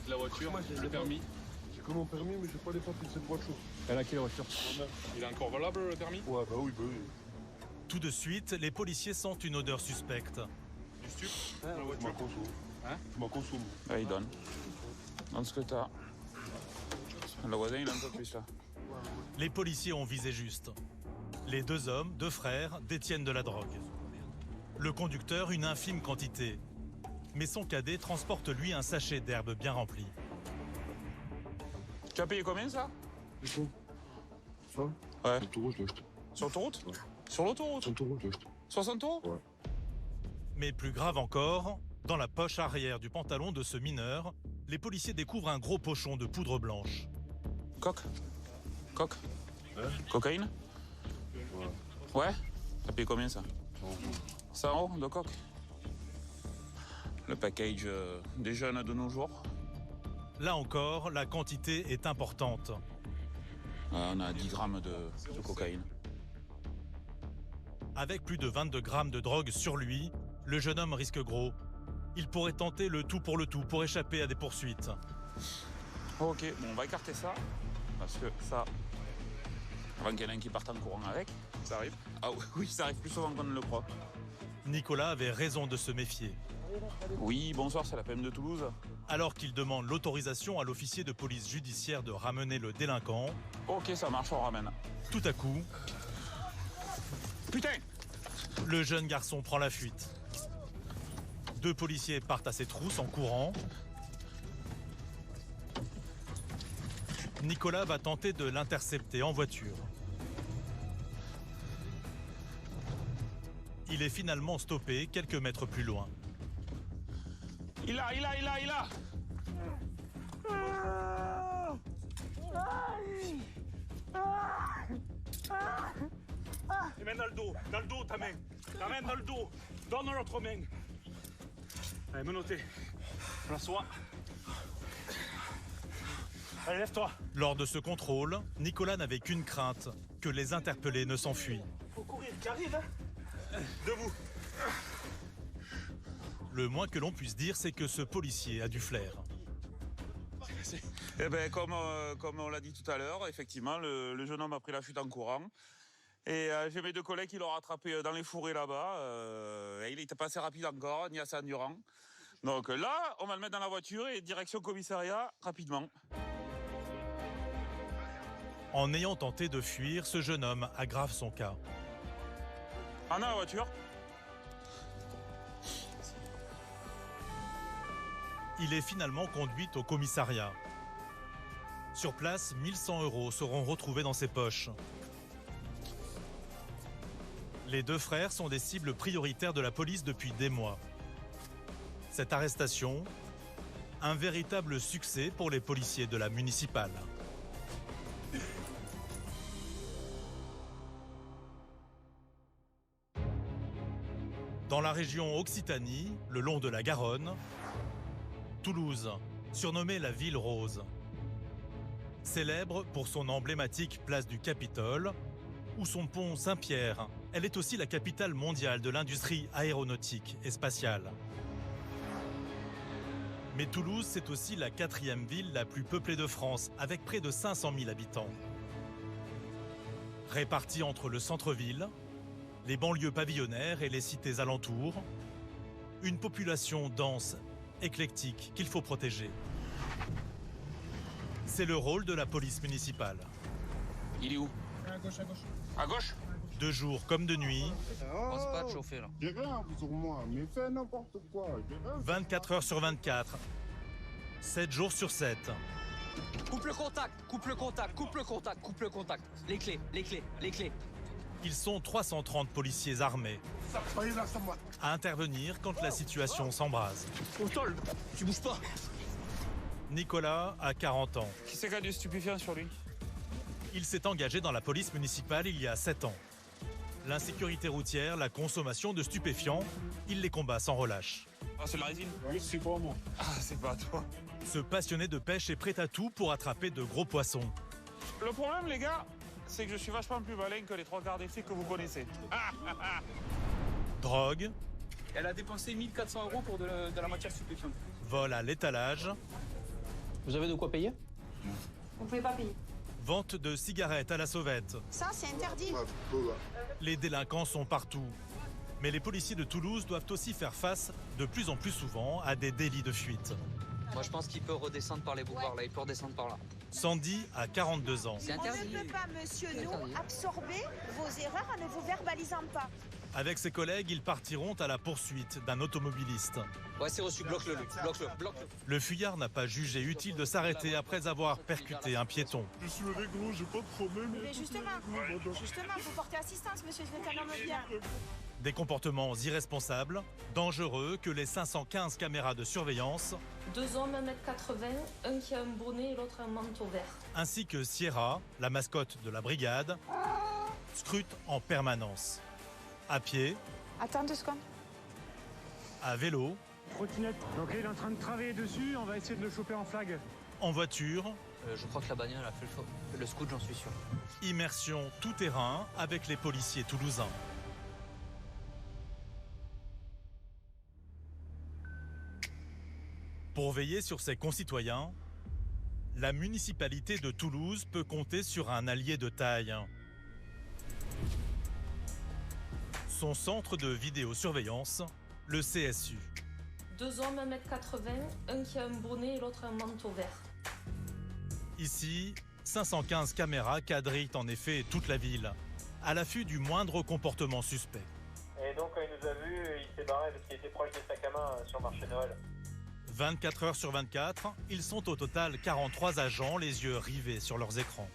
avec la voiture, le permis. J'ai que mon permis, mais j'ai pas les papiers de cette voiture. Elle a quelle voiture? Il est encore valable le permis? Ouais, bah oui, bah oui. Tout de suite, les policiers sentent une odeur suspecte. Du stup Ah, dans la je voiture? m'en consomme. Hein? Je m'en consomme. Allez, donne. Donne ce que t'as. Le voisin, il a un peu plus là. Les policiers ont visé juste. Les deux hommes, deux frères, détiennent de la drogue. Le conducteur, une infime quantité. Mais son cadet transporte lui un sachet d'herbe bien rempli. Tu as payé combien ça? C'est tout. Ça? Ouais. Sur l'autoroute, je l'ai acheté. Sur l'autoroute? Ouais. Sur l'autoroute? Sur l'autoroute, je l'ai acheté. 60 €? Ouais. Mais plus grave encore, dans la poche arrière du pantalon de ce mineur, les policiers découvrent un gros pochon de poudre blanche. Coque? Coque? Hein? Cocaïne? Ouais. Ouais? T'as payé combien ça? 100 € de coque? Le package des jeunes de nos jours. Là encore, la quantité est importante. On a 10 grammes de cocaïne. Avec plus de 22 grammes de drogue sur lui, le jeune homme risque gros. Il pourrait tenter le tout pour échapper à des poursuites. Ok, bon, on va écarter ça. Parce que ça, avant qu'il y en ait un qui parte en courant avec, ça arrive. Ah oui, ça arrive plus souvent qu'on ne le croit. Nicolas avait raison de se méfier. Oui, bonsoir, c'est la PM de Toulouse. Alors qu'il demande l'autorisation à l'officier de police judiciaire de ramener le délinquant, Ok, ça marche, on ramène. tout à coup, Putain! le jeune garçon prend la fuite. Deux policiers partent à ses trousses en courant. Nicolas va tenter de l'intercepter en voiture. Il est finalement stoppé quelques mètres plus loin. Il a! Les mains dans le dos, ta main dans le dos, donne l'autre main. Allez, menotté, on l'assoit. Allez, lève-toi. Lors de ce contrôle, Nicolas n'avait qu'une crainte, que les interpellés ne s'enfuient. Faut courir, qui arrive, hein. Debout. Le moins que l'on puisse dire, c'est que ce policier a du flair. Eh ben, comme on l'a dit tout à l'heure, effectivement, le jeune homme a pris la fuite en courant. Et j'ai mes deux collègues qui l'ont rattrapé dans les fourrés là-bas. Et il était pas assez rapide encore, ni assez endurant. Donc là, on va le mettre dans la voiture et direction commissariat rapidement. En ayant tenté de fuir, ce jeune homme aggrave son cas. En a la voiture? Il est finalement conduit au commissariat. Sur place, 1100 € seront retrouvés dans ses poches. Les deux frères sont des cibles prioritaires de la police depuis des mois. Cette arrestation, un véritable succès pour les policiers de la municipale. Dans la région Occitanie, le long de la Garonne, Toulouse, surnommée la Ville Rose. Célèbre pour son emblématique place du Capitole ou son pont Saint-Pierre, elle est aussi la capitale mondiale de l'industrie aéronautique et spatiale. Mais Toulouse, c'est aussi la 4e ville la plus peuplée de France, avec près de 500 000 habitants. Répartie entre le centre-ville, les banlieues pavillonnaires et les cités alentours, une population dense, éclectique, qu'il faut protéger. C'est le rôle de la police municipale. Il est où? À gauche, à gauche. À gauche? De jour comme de nuit, Oh, c'est pas de chauffer là. J'ai rien sur moi, mais fais n'importe quoi. J'ai rien. 24 heures sur 24, 7 jours sur 7. Coupe le contact, coupe le contact, coupe le contact, coupe le contact. Les clés, les clés, les clés. Ils sont 330 policiers armés Soyez là, c'est moi. à intervenir quand la situation s'embrase. Au sol, tu bouges pas. Nicolas a 40 ans. Qui c'est qui a du stupéfiant sur lui? Il s'est engagé dans la police municipale il y a 7 ans. L'insécurité routière, la consommation de stupéfiants, il les combat sans relâche. Ah, c'est de la résine? Oui, c'est pas moi. Ah, c'est pas toi. Ce passionné de pêche est prêt à tout pour attraper de gros poissons. Le problème, les gars, c'est que je suis vachement plus malin que les trois quarts des flics que vous connaissez. Drogue, Elle a dépensé 1400 € pour de la matière stupéfiante. vol à l'étalage, Vous avez de quoi payer? Vous pouvez pas payer. Vente de cigarettes à la sauvette. Ça, c'est interdit. Les délinquants sont partout. Mais les policiers de Toulouse doivent aussi faire face de plus en plus souvent à des délits de fuite. Moi, je pense qu'il peut redescendre par les boulevards, là. Il peut redescendre par là. Sandy a 42 ans. C'est On interdit. ne peut pas, monsieur, C'est nous, interdit. absorber vos erreurs en ne vous verbalisant pas. Avec ses collègues, ils partiront à la poursuite d'un automobiliste. Ouais, c'est reçu. Bloque-le, lui. Bloque-le. Bloque-le. Le fuyard n'a pas jugé utile de s'arrêter après avoir percuté un piéton. Je suis réglo, j'ai pas de problème. Mais justement, vous portez assistance, monsieur, vous êtes un homme bien. Des comportements irresponsables, dangereux que les 515 caméras de surveillance, 2 hommes 1m80, un qui a un bonnet et l'autre un manteau vert. ainsi que Sierra, la mascotte de la brigade, scrutent en permanence. À pied, Attends 2 secondes. à vélo, Trottinette. Donc là, il est en train de travailler dessus. On va essayer de le choper en flag. en voiture, Je crois que la bagnole a fait le scout, j'en suis sûr. immersion tout-terrain avec les policiers toulousains. Pour veiller sur ses concitoyens, la municipalité de Toulouse peut compter sur un allié de taille. Son centre de vidéosurveillance, le CSU. 2 hommes 1m80, un qui a un bonnet et l'autre un manteau vert. Ici, 515 caméras quadrillent en effet toute la ville, à l'affût du moindre comportement suspect. Et donc quand il nous a vus, il s'est barré parce qu'il était proche des sacs à main sur le marché de Noël. 24 heures sur 24, ils sont au total 43 agents, les yeux rivés sur leurs écrans.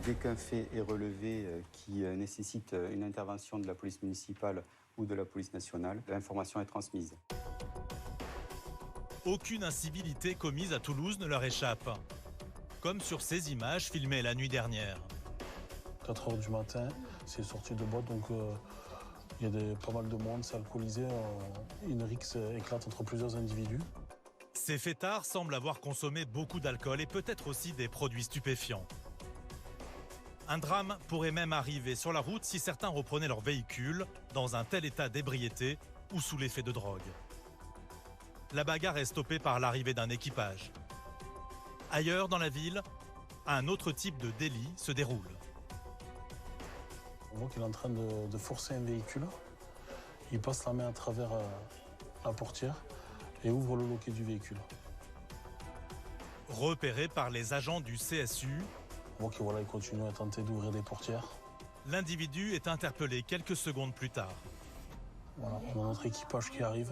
Dès qu'un fait est relevé qui nécessite une intervention de la police municipale ou de la police nationale, l'information est transmise. Aucune incivilité commise à Toulouse ne leur échappe, comme sur ces images filmées la nuit dernière. 4 h du matin, c'est sorti de boîte, donc il y a pas mal de monde, c'est alcoolisé. Une rixe éclate entre plusieurs individus. Ces fêtards semblent avoir consommé beaucoup d'alcool et peut-être aussi des produits stupéfiants. Un drame pourrait même arriver sur la route si certains reprenaient leur véhicule dans un tel état d'ébriété ou sous l'effet de drogue. La bagarre est stoppée par l'arrivée d'un équipage. Ailleurs dans la ville, un autre type de délit se déroule. On voit qu'il est en train de forcer un véhicule. Il passe la main à travers la portière et ouvre le loquet du véhicule. Repéré par les agents du CSU, On voit qu'il il continue à tenter d'ouvrir des portières. l'individu est interpellé quelques secondes plus tard. Voilà, on a notre équipage qui arrive.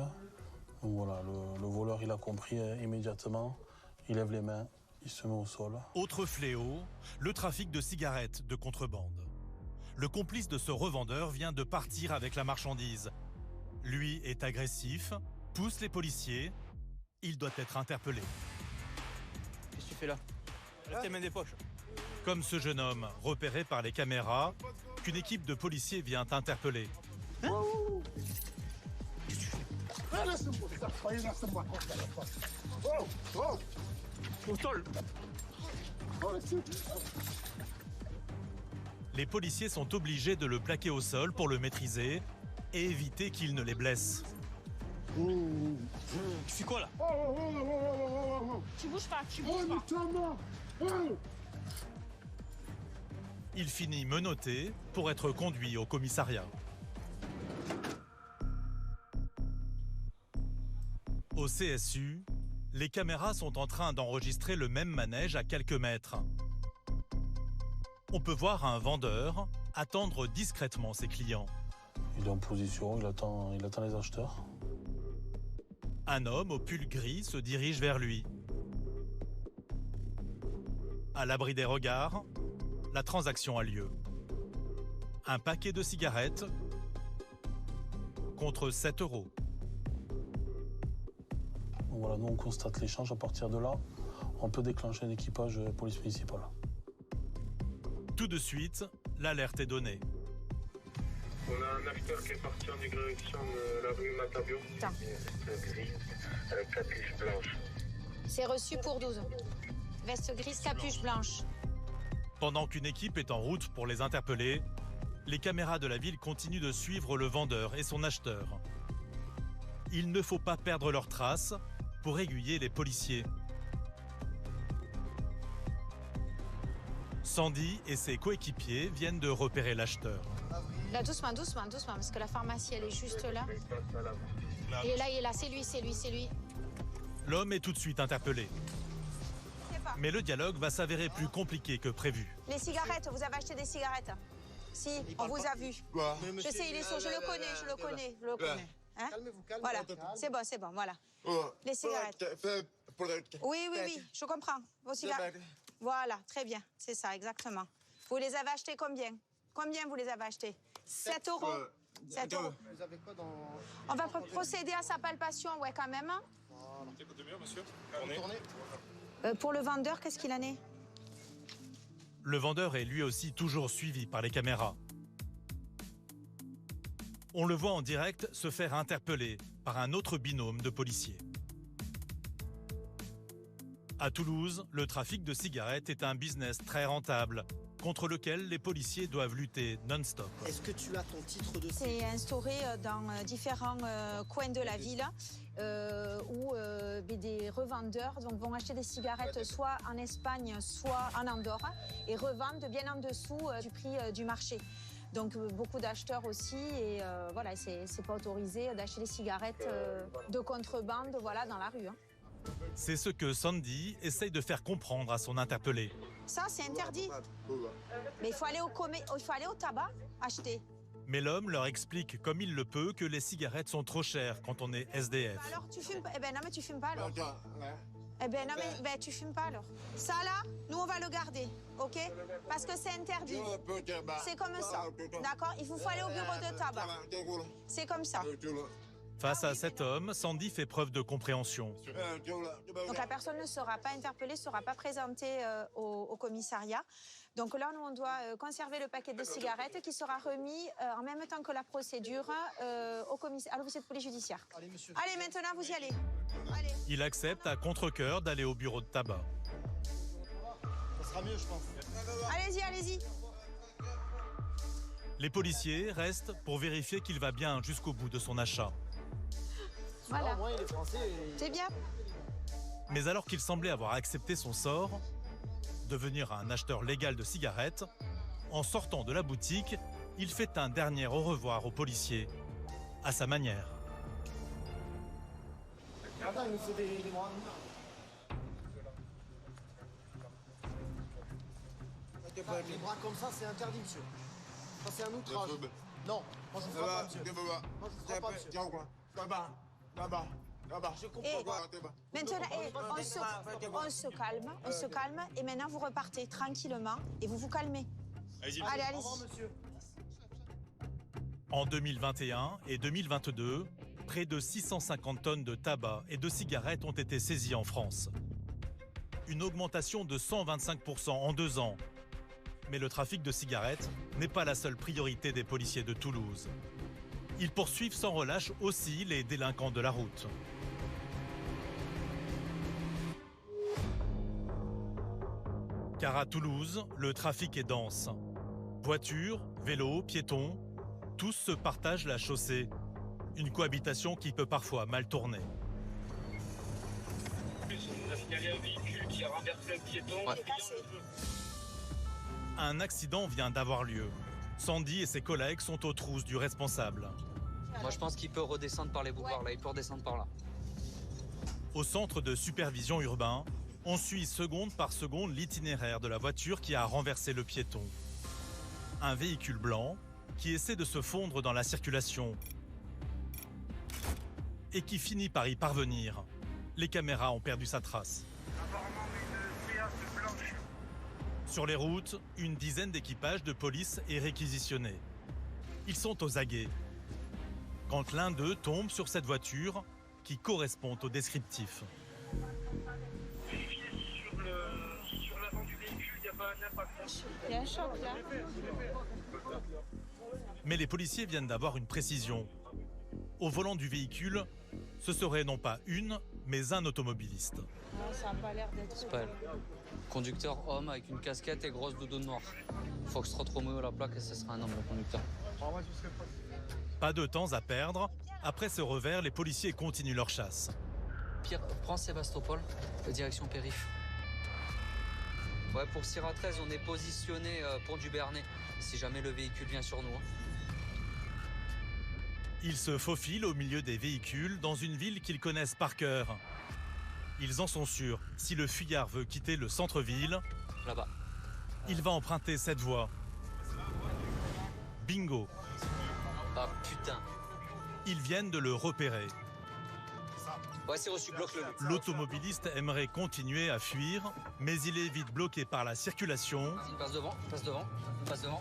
Donc voilà, le voleur, il a compris immédiatement. Il lève les mains, il se met au sol. Autre fléau, le trafic de cigarettes de contrebande. Le complice de ce revendeur vient de partir avec la marchandise. Lui est agressif, pousse les policiers. Il doit être interpellé. Qu'est-ce que tu fais là? Lève tes mains des poches. Comme ce jeune homme, repéré par les caméras, qu'une équipe de policiers vient interpeller. Au sol. Les policiers sont obligés de le plaquer au sol pour le maîtriser et éviter qu'il ne les blesse. Tu fais quoi là? Tu bouges pas, tu bouges pas. Il finit menotté pour être conduit au commissariat. Au CSU, les caméras sont en train d'enregistrer le même manège à quelques mètres. On peut voir un vendeur attendre discrètement ses clients. Il est en position, il attend les acheteurs. Un homme au pull gris se dirige vers lui. À l'abri des regards, la transaction a lieu. Un paquet de cigarettes contre 7 €. Donc voilà, nous on constate l'échange. À partir de là, on peut déclencher un équipage police municipale. Tout de suite, l'alerte est donnée. On a un acheteur qui est parti en direction de la rue Matabio. Veste grise, capuche blanche. C'est reçu pour 12. Veste grise, capuche blanche. Pendant qu'une équipe est en route pour les interpeller, les caméras de la ville continuent de suivre le vendeur et son acheteur. Il ne faut pas perdre leurs traces pour aiguiller les policiers. Sandy et ses coéquipiers viennent de repérer l'acheteur. Là, doucement, doucement, doucement, parce que la pharmacie, elle est juste là. Il est là, c'est lui, c'est lui, c'est lui. L'homme est tout de suite interpellé. Mais le dialogue va s'avérer plus compliqué que prévu. Les cigarettes, vous avez acheté des cigarettes? Si, on vous a vu. Je sais, il est sourd, je le connais. Hein? Voilà, c'est bon, voilà. Les cigarettes. Oui, je comprends. Vos cigarettes. Voilà, très bien, c'est ça, exactement. Vous les avez achetés combien? Combien vous les avez achetés? 7 euros. 7 euros. Vous avez quoi dans... On va procéder à sa palpation, ouais, quand même. C'est côté mieux, monsieur. Pour le vendeur, qu'est-ce qu'il en est? Le vendeur est lui aussi toujours suivi par les caméras. On le voit en direct se faire interpeller par un autre binôme de policiers. À Toulouse, le trafic de cigarettes est un business très rentable, contre lequel les policiers doivent lutter non-stop. Est-ce que tu as ton titre de... C'est instauré dans différents coins de la ville où des revendeurs vont acheter des cigarettes soit en Espagne, soit en Andorre et revendent bien en dessous du prix du marché. Donc beaucoup d'acheteurs aussi et voilà, c'est pas autorisé d'acheter des cigarettes de contrebande voilà, dans la rue. Hein. C'est ce que Sandy essaye de faire comprendre à son interpellé. Ça, c'est interdit. Mais il faut aller au tabac acheter. Mais l'homme leur explique comme il le peut que les cigarettes sont trop chères quand on est SDF. Alors tu fumes pas? Eh ben non, mais tu fumes pas alors. Eh ben non, mais tu fumes pas alors. Ça là, nous on va le garder, ok? Parce que c'est interdit. C'est comme ça, d'accord? Il faut aller au bureau de tabac. C'est comme ça. Face à cet homme, Sandy fait preuve de compréhension. Donc la personne ne sera pas interpellée, ne sera pas présentée au commissariat. Donc là, nous, on doit conserver le paquet de cigarettes qui sera remis en même temps que la procédure à l'officier de police judiciaire. Allez, maintenant, vous y allez. Allez. Il accepte à contre-cœur d'aller au bureau de tabac. Ça sera mieux, je pense. Allez-y, allez-y. Les policiers restent pour vérifier qu'il va bien jusqu'au bout de son achat. Voilà. Moi, il est français. C'est bien. Mais alors qu'il semblait avoir accepté son sort, devenir un acheteur légal de cigarettes, en sortant de la boutique, il fait un dernier au revoir aux policiers, à sa manière. Attends, il nous fait des bras. Les bras comme ça, c'est interdit, monsieur. Ça, c'est un outrage. Non, moi, je ne ferai pas, monsieur. Moi, je ne ferai pas, monsieur. Je comprends pas. Maintenant, on se calme, et maintenant vous repartez tranquillement et vous vous calmez. Allez, allez-y. En 2021 et 2022, près de 650 tonnes de tabac et de cigarettes ont été saisies en France. Une augmentation de 125% en 2 ans. Mais le trafic de cigarettes n'est pas la seule priorité des policiers de Toulouse. Ils poursuivent sans relâche aussi les délinquants de la route. Car à Toulouse, le trafic est dense. Voitures, vélos, piétons, tous se partagent la chaussée. Une cohabitation qui peut parfois mal tourner. On a signalé un véhicule qui a renversé un piéton. Un accident vient d'avoir lieu. Sandy et ses collègues sont aux trousses du responsable. Moi, je pense qu'il peut redescendre par les boulevards, là. Il peut redescendre par là. Au centre de supervision urbain, on suit seconde par seconde l'itinéraire de la voiture qui a renversé le piéton. Un véhicule blanc qui essaie de se fondre dans la circulation et qui finit par y parvenir. Les caméras ont perdu sa trace. Apparemment une Seat blanche. Sur les routes, une dizaine d'équipages de police est réquisitionné. Ils sont aux aguets. Quand l'un d'eux tombe sur cette voiture qui correspond au descriptif. Vérifiez sur l'avant du véhicule, il n'y a pas un impact. Il y a un choc là. Mais les policiers viennent d'avoir une précision. Au volant du véhicule, ce serait non pas une, mais un automobiliste. Non, ça n'a pas l'air d'être... C'est pas elle. Conducteur homme avec une casquette et grosse doudoune noire. Foxtrot Romeo la plaque et ce sera un homme, le conducteur. Pas de temps à perdre. Après ce revers, les policiers continuent leur chasse. pire, prends Sébastopol, direction périph'. Ouais, pour Sierra 13, on est positionné pont du Béarnais, si jamais le véhicule vient sur nous. Ils se faufilent au milieu des véhicules dans une ville qu'ils connaissent par cœur. Ils en sont sûrs, si le fuyard veut quitter le centre-ville, là-bas, il va emprunter cette voie. Bingo. Ah putain. Ils viennent de le repérer. Ouais, c'est reçu, bloque-le. L'automobiliste aimerait continuer à fuir, mais il est vite bloqué par la circulation. Il passe devant,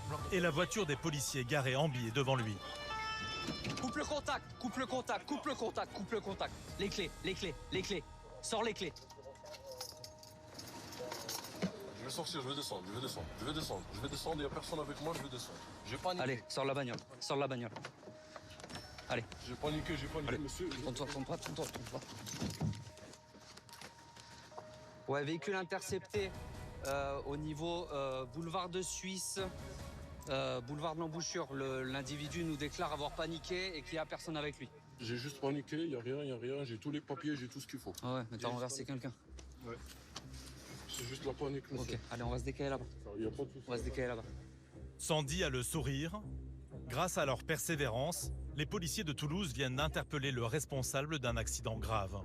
bloque. Et la voiture des policiers garée en biais devant lui. Coupe le contact. Les clés. Sors les clés. Je vais sortir, je vais descendre, il n'y a personne avec moi, je vais descendre. J'ai paniqué. Allez, sors la bagnole. Allez. J'ai paniqué, monsieur. Tourne-toi. Ouais, véhicule intercepté au niveau boulevard de Suisse, boulevard de l'Embouchure. L'individu nous déclare avoir paniqué et qu'il n'y a personne avec lui. J'ai juste paniqué, il n'y a rien, j'ai tous les papiers, j'ai tout ce qu'il faut. Ah ouais, mais t'as renversé quelqu'un. Ouais. C'est juste la panique, monsieur. Ok, allez, on va se décaler là-bas. Il n'y a pas de souci. On va se décaler là-bas. Sandy a le sourire. Grâce à leur persévérance, les policiers de Toulouse viennent d'interpeller le responsable d'un accident grave.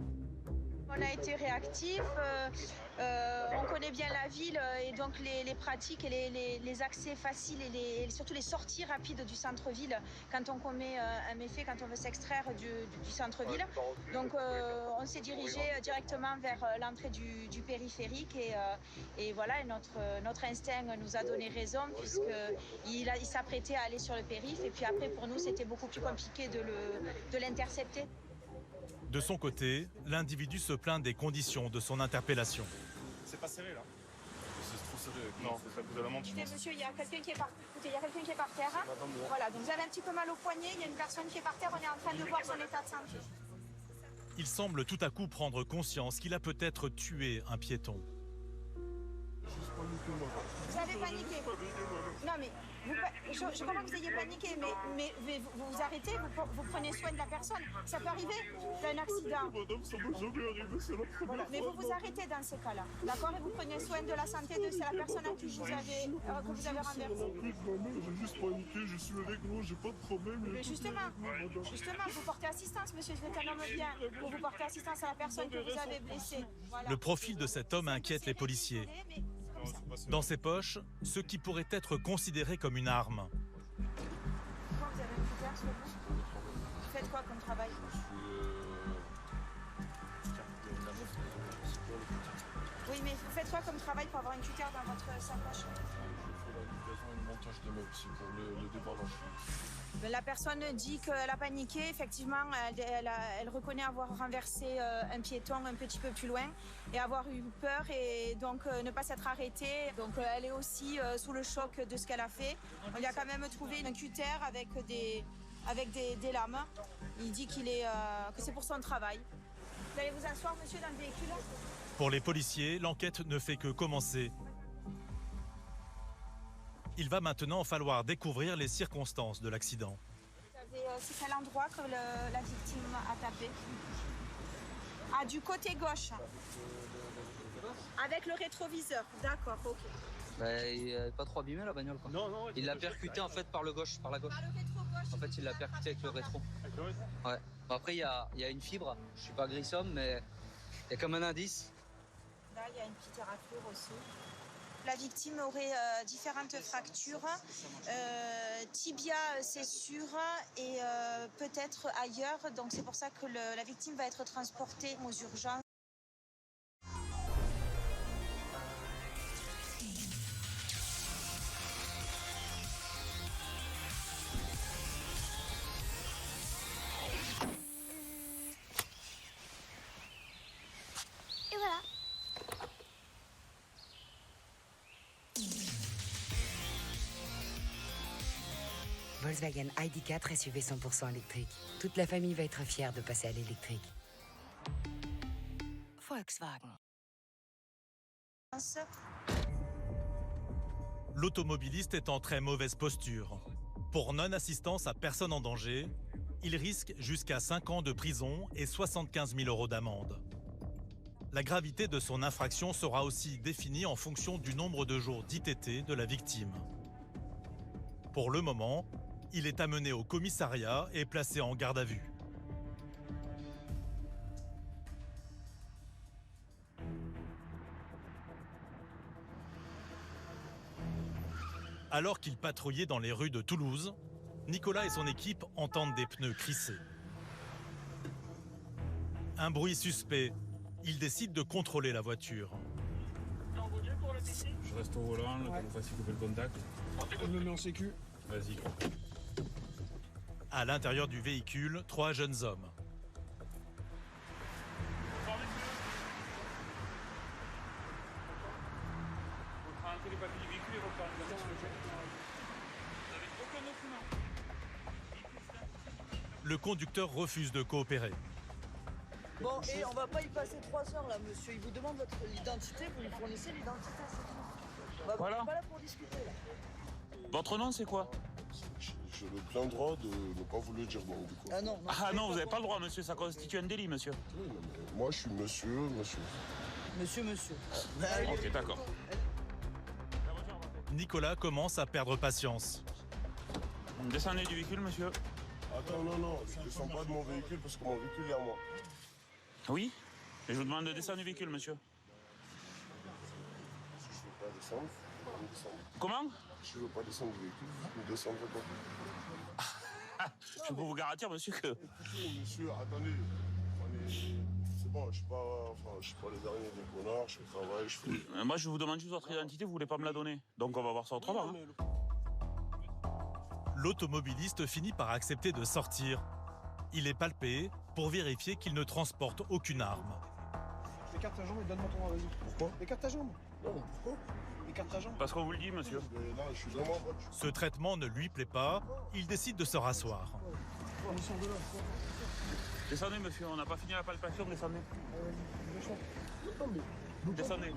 On a été réactifs, on connaît bien la ville et donc les pratiques et les accès faciles et surtout les sorties rapides du centre-ville quand on commet un méfait, quand on veut s'extraire du centre-ville. Donc on s'est dirigé directement vers l'entrée du périphérique et voilà, notre instinct nous a donné raison puisqu'il s'apprêtait à aller sur le périph' et puis après pour nous c'était beaucoup plus compliqué de l'intercepter. De son côté, l'individu se plaint des conditions de son interpellation. C'est pas serré là. C'est trop serré. Non, c'est ça vous la montre, je pense. Monsieur, il y a quelqu'un qui est par terre. Voilà, donc vous avez un petit peu mal au poignet, il y a une personne qui est par terre, on est en train de voir son état de santé. Il semble tout à coup prendre conscience qu'il a peut-être tué un piéton. Vous avez paniqué. Non mais, je comprends que vous ayez paniqué, mais vous vous arrêtez, vous prenez soin de la personne. Ça peut arriver d'un accident. Madame, ça m'est jamais arrivé, c'est la première fois. Mais vous vous arrêtez dans ces cas-là, d'accord? Et vous prenez soin de la santé de la personne à qui vous avez renversé. J'ai juste paniqué, je suis réglo, j'ai pas de problème. Mais justement, vous portez assistance, monsieur, vous êtes un homme bien. Vous portez assistance à la personne que vous avez blessée. Voilà. Le profil de cet homme inquiète les policiers. Dans ses poches, ce qui pourrait être considéré comme une arme. Pourquoi vous avez un cutter sur vous? Vous faites quoi comme travail? Oui, mais vous faites quoi comme travail pour avoir un cutter dans votre sacoche? Le montage de meubles, c'est pour le déballage. La personne dit qu'elle a paniqué. Effectivement, elle reconnaît avoir renversé un piéton un petit peu plus loin et avoir eu peur et donc ne pas s'être arrêtée. Donc elle est aussi sous le choc de ce qu'elle a fait. On lui a quand même trouvé un cutter avec des lames. Il dit que c'est pour son travail. Vous allez vous asseoir, monsieur, dans le véhicule? Pour les policiers, l'enquête ne fait que commencer. Il va maintenant falloir découvrir les circonstances de l'accident. C'est quel endroit que la victime a tapé? Ah, du côté gauche. Avec le rétroviseur, d'accord, ok. Bah, il n'est pas trop abîmé la bagnole quoi. Non, il l'a percuté en fait par la gauche. Par le rétro gauche. En fait, il l'a percuté avec le rétro. Ouais. Bon, après, il y a une fibre. Je suis pas Grissom, mais il y a comme un indice. Là, il y a une petite éraflure aussi. La victime aurait différentes fractures, tibia c'est sûr et peut-être ailleurs. Donc c'est pour ça que la victime va être transportée aux urgences. Et voilà. Volkswagen ID.4 SUV 100% électrique. Toute la famille va être fière de passer à l'électrique. Volkswagen. L'automobiliste est en très mauvaise posture. Pour non-assistance à personne en danger, il risque jusqu'à 5 ans de prison et 75 000 € d'amende. La gravité de son infraction sera aussi définie en fonction du nombre de jours d'ITT de la victime. Pour le moment, il est amené au commissariat et placé en garde à vue. Alors qu'il patrouillait dans les rues de Toulouse, Nicolas et son équipe entendent des pneus crisser. Un bruit suspect. Ils décident de contrôler la voiture. Je reste au volant, le temps facile couper le contact. Je me mets en sécu. Vas-y. À l'intérieur du véhicule, 3 jeunes hommes. Le conducteur refuse de coopérer. Bon, et on va pas y passer 3 heures là, monsieur. Il vous demande votre identité, vous lui fournissez l'identité, c'est tout. On va Voilà. pas là pour discuter là. Votre nom, c'est quoi? J'ai le plein droit de ne pas vous le dire, donc du coup. Ah non, Ah non, vous n'avez pas le droit, monsieur, ça constitue un délit, monsieur. Oui, non, mais moi, je suis monsieur. Monsieur. Ok, d'accord. Nicolas commence à perdre patience. Descendez du véhicule, monsieur. Attends, non, je descends pas de mon véhicule parce que mon véhicule est à moi. Oui? Et je vous demande de descendre du véhicule, monsieur. Si je veux pas descendre, je vais descendre. Comment? Si je veux pas descendre du véhicule, je ne descendrai pas. Je peux vous garantir, monsieur, que... Écoutez, monsieur, attendez. C'est bon, je suis pas les derniers des connards, je travaille, je fais... Moi, je vous demande juste votre identité, vous voulez pas me la donner. Donc on va voir ça autrement. Hein. L'automobiliste finit par accepter de sortir. Il est palpé pour vérifier qu'il ne transporte aucune arme. Écarte ta jambe et donne-moi ton vas-y. Pourquoi? Écarte ta jambe. Non, pourquoi? Écarte ta jambe. Parce qu'on vous le dit, monsieur. Là, je suis dans ma voiture. Ce traitement ne lui plaît pas, il décide de se rasseoir. On sort de là. Descendez, monsieur, on n'a pas fini la palpation, descendez. Descendez.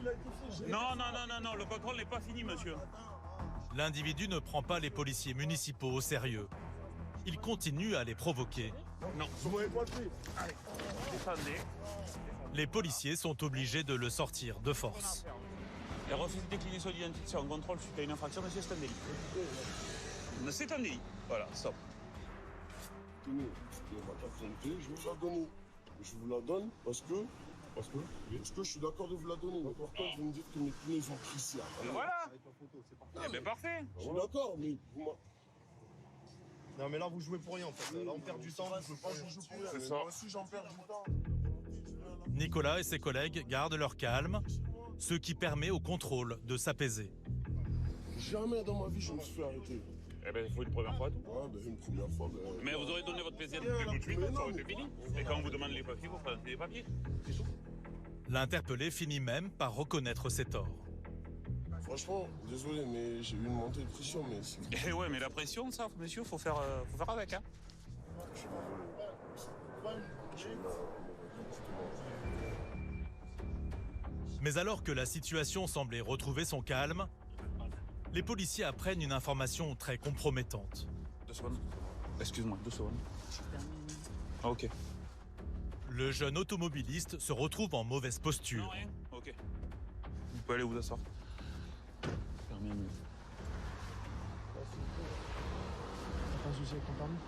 Non, le contrôle n'est pas fini, monsieur. L'individu ne prend pas les policiers municipaux au sérieux. Il continue à les provoquer. Non. Vous m'avez pas pris. Allez, descendez. Les policiers sont obligés de le sortir de force. Et refuser de décliner son identité sur un contrôle suite à une infraction, monsieur, c'est un délit. C'est un délit. Voilà, stop. Tenez, ma carte d'identité, je vais vous la donner. Je vous la donne parce que je suis d'accord de vous la donner. Mais pourquoi vous me dites que mes pneus sont crissés? Voilà. Eh bien, parfait. Je suis d'accord, mais vous Non, mais là, vous jouez pour rien en fait. Là, on perd du temps. je veux pas jouer pour rien. C'est ça. Moi aussi, j'en perds du temps. Nicolas et ses collègues gardent leur calme, ce qui permet au contrôle de s'apaiser. Jamais dans ma vie, je me suis fait arrêter. Eh bien, il faut une première fois. Ouais, une première fois. Mais vous aurez donné votre PCN tout de suite, ça aurait été fini. Et quand on vous demande les papiers, vous présentez les papiers. C'est tout. L'interpellé finit même par reconnaître ses torts. Franchement, désolé, mais j'ai eu une montée de pression, mais c'est... Eh ouais, mais la pression, ça, monsieur, faut faire avec, hein. Je suis désolé. Mais alors que la situation semblait retrouver son calme, les policiers apprennent une information très compromettante. 2 secondes. Excuse-moi, 2 secondes. Ah, ok. Le jeune automobiliste se retrouve en mauvaise posture. Non, rien. Ok. Vous pouvez aller vous asseoir. Permis à nous. T'as pas de souci avec ton permis?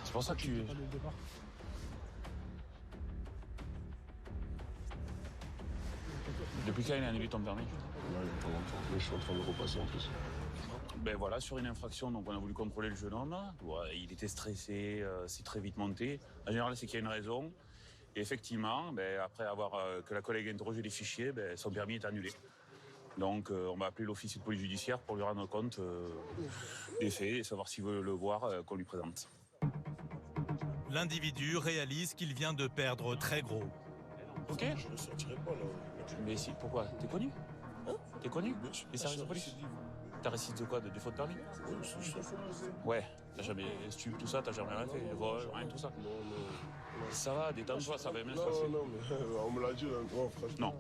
C'est pour ça que tu... Pas dès le départ. Depuis quand il a annulé ton permis? Ouais, il y a pas longtemps, mais je suis en train de repasser en plus. Ben voilà, sur une infraction, donc on a voulu contrôler le jeune homme. Ouais, il était stressé, c'est très vite monté. En général, c'est qu'il y a une raison. Et effectivement, ben, après avoir que la collègue a interrogé les fichiers, ben, son permis est annulé. Donc on va appeler l'officier de police judiciaire pour lui rendre compte des faits et savoir s'il veut le voir, qu'on lui présente. L'individu réalise qu'il vient de perdre très gros. Ok. Je ne sortirai pas là. Mais si, pourquoi? T'es connu? Hein? T'es connu? Mais je suis Les services de police? T'as récité de quoi? De défaut de permis? Oui, je suis Ouais. T'as jamais stupé tout ça, t'as jamais rien fait? Vol, rien, tout ça? Non. Ça va, détends-toi, ça va bien se passer. Non, mais on me l'a dit, là. Non, franchement.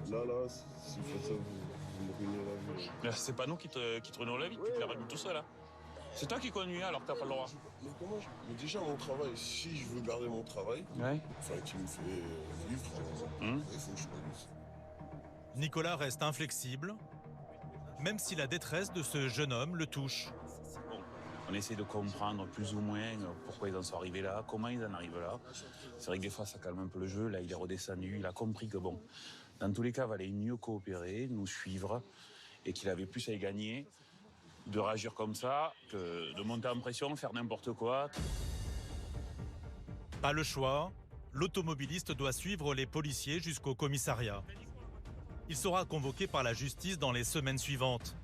Non. Là, si vous faites ça, vous me ruinez la vie. Mais c'est pas nous qui te ruinons la vie, tu te la ruines tout seul, là. C'est toi qui conduis alors que t'as pas le droit. Mais comment Mais déjà, mon travail, si je veux garder mon travail, qui me fait vivre, il faut que je conduise. Nicolas reste inflexible, même si la détresse de ce jeune homme le touche. On essaie de comprendre plus ou moins pourquoi ils en sont arrivés là, comment ils en arrivent là. C'est vrai que des fois, ça calme un peu le jeu. Là, il est redescendu, il a compris que bon, dans tous les cas, il valait mieux coopérer, nous suivre, et qu'il avait plus à y gagner de réagir comme ça que de monter en pression, faire n'importe quoi. Pas le choix, l'automobiliste doit suivre les policiers jusqu'au commissariat. Il sera convoqué par la justice dans les semaines suivantes.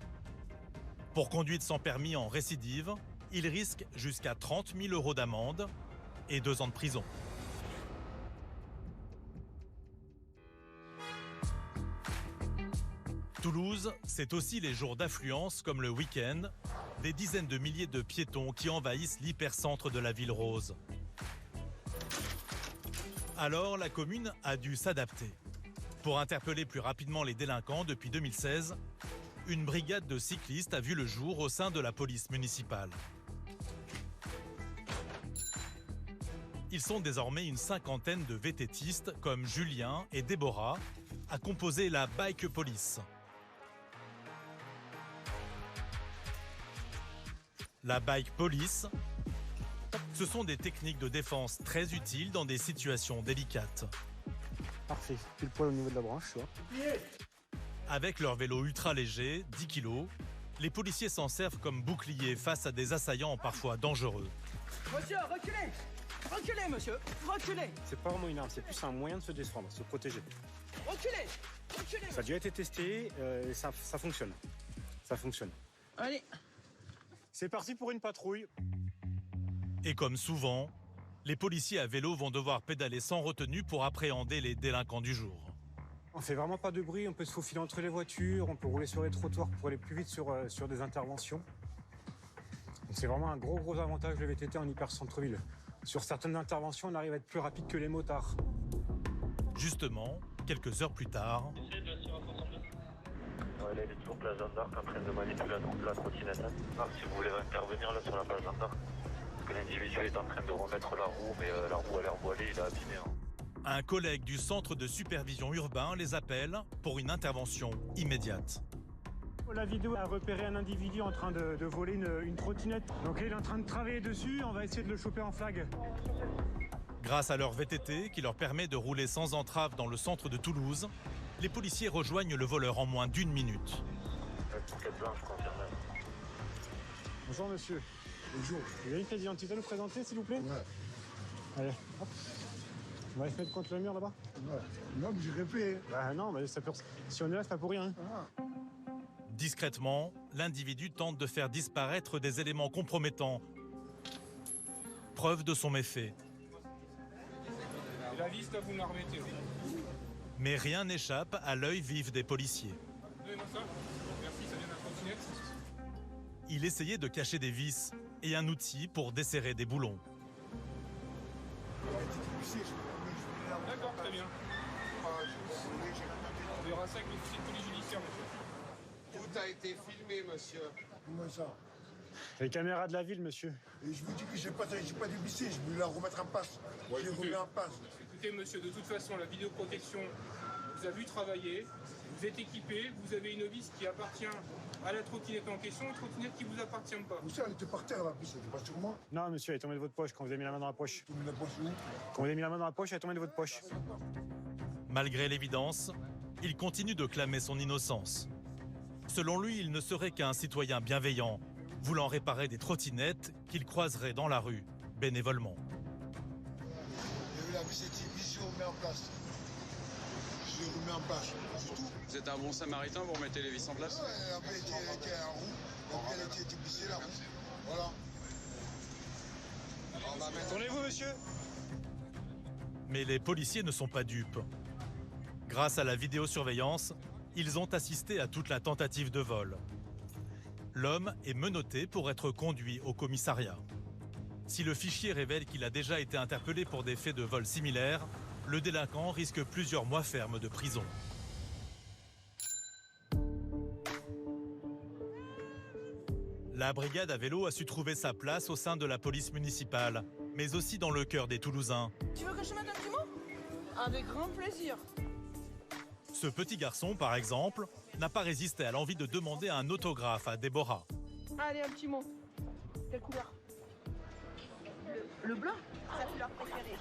Pour conduite sans permis en récidive, il risque jusqu'à 30 000 € d'amende et 2 ans de prison. Toulouse, c'est aussi les jours d'affluence comme le week-end, des dizaines de milliers de piétons qui envahissent l'hypercentre de la ville rose. Alors la commune a dû s'adapter. Pour interpeller plus rapidement les délinquants depuis 2016, une brigade de cyclistes a vu le jour au sein de la police municipale. Ils sont désormais une cinquantaine de VTTistes comme Julien et Déborah à composer la Bike Police. La Bike Police, ce sont des techniques de défense très utiles dans des situations délicates. Parfait, pile poil au niveau de la branche, tu vois. Avec leur vélo ultra léger, 10 kg, les policiers s'en servent comme bouclier face à des assaillants parfois dangereux. Monsieur, reculez! Reculez, monsieur! Reculez! C'est pas vraiment une arme, c'est plus un moyen de se défendre, se protéger. Reculez! Reculez! Ça a déjà été testé et ça fonctionne. Ça fonctionne. Allez! C'est parti pour une patrouille. Et comme souvent, les policiers à vélo vont devoir pédaler sans retenue pour appréhender les délinquants du jour. On fait vraiment pas de bruit, on peut se faufiler entre les voitures, on peut rouler sur les trottoirs pour aller plus vite sur des interventions. C'est vraiment un gros avantage le VTT en hyper-centre-ville. Sur certaines interventions, on arrive à être plus rapide que les motards. Justement, quelques heures plus tard... Ouais, là, il est toujours place Jeanne d'Arc en train de manipuler la trottinette. Ah, si vous voulez intervenir là sur la place Jeanne d'Arc, parce que l'individu est en train de remettre la roue, mais la roue a l'air voilée, il a abîmé. Un collègue du centre de supervision urbain les appelle pour une intervention immédiate. La vidéo a repéré un individu en train de voler une trottinette. Donc là, il est en train de travailler dessus, on va essayer de le choper en flag. Grâce à leur VTT qui leur permet de rouler sans entrave dans le centre de Toulouse, les policiers rejoignent le voleur en moins d'1 minute. Bonjour monsieur. Bonjour. Vous avez une pièce d'identité à nous présenter s'il vous plaît? Ouais. Allez, hop. On va se mettre contre le mur là-bas? Ouais. Non, mais j'ai répété. Bah non, mais ça peut... si on est là, c'est pas pour rien. Ah. Discrètement, l'individu tente de faire disparaître des éléments compromettants. Preuve de son méfait. Et la liste, vous me la remettez. Mais rien n'échappe à l'œil vif des policiers. Donnez-moi ça. Merci, ça vient de la trottinette. Il essayait de cacher des vis et un outil pour desserrer des boulons. D'accord, très bien. On verra ça avec l'officier de police judiciaire, monsieur. Tout a été filmé, monsieur. Comment ça? Les caméras de la ville, monsieur. Et je vous dis que j'ai pas débissé, je vais la remettre en passe. Ouais, je remets en passe. Écoutez, monsieur, de toute façon, la vidéoprotection vous a vu travailler, vous êtes équipé, vous avez une vis qui appartient à la trottinette en question, une trottinette qui vous appartient pas. Vous savez, elle était par terre, la vis, elle était pas sur moi. Non, monsieur, elle est tombée de votre poche quand vous avez mis la main dans la poche. Tombée de la poche où? Quand vous avez mis la main dans la poche, elle est tombée de votre poche. Malgré l'évidence, il continue de clamer son innocence. Selon lui, il ne serait qu'un citoyen bienveillant, voulant réparer des trottinettes qu'il croiserait dans la rue, bénévolement. J'ai vu la vis, je remets en place. Je remets en place, c'est tout. Vous êtes un bon samaritain, vous remettez les vis en place? Ouais, après elle était en roue, donc elle était vissée la roue. Voilà. Tournez-vous, monsieur. Mais les policiers ne sont pas dupes. Grâce à la vidéosurveillance, ils ont assisté à toute la tentative de vol. L'homme est menotté pour être conduit au commissariat. Si le fichier révèle qu'il a déjà été interpellé pour des faits de vol similaires, le délinquant risque plusieurs mois fermes de prison. La brigade à vélo a su trouver sa place au sein de la police municipale, mais aussi dans le cœur des Toulousains. Tu veux que je mette un petit mot? Avec grand plaisir. Ce petit garçon, par exemple, n'a pas résisté à l'envie de demander un autographe à Déborah. Allez, un petit mot. Quelle couleur? Le blanc. Sa couleur préférée.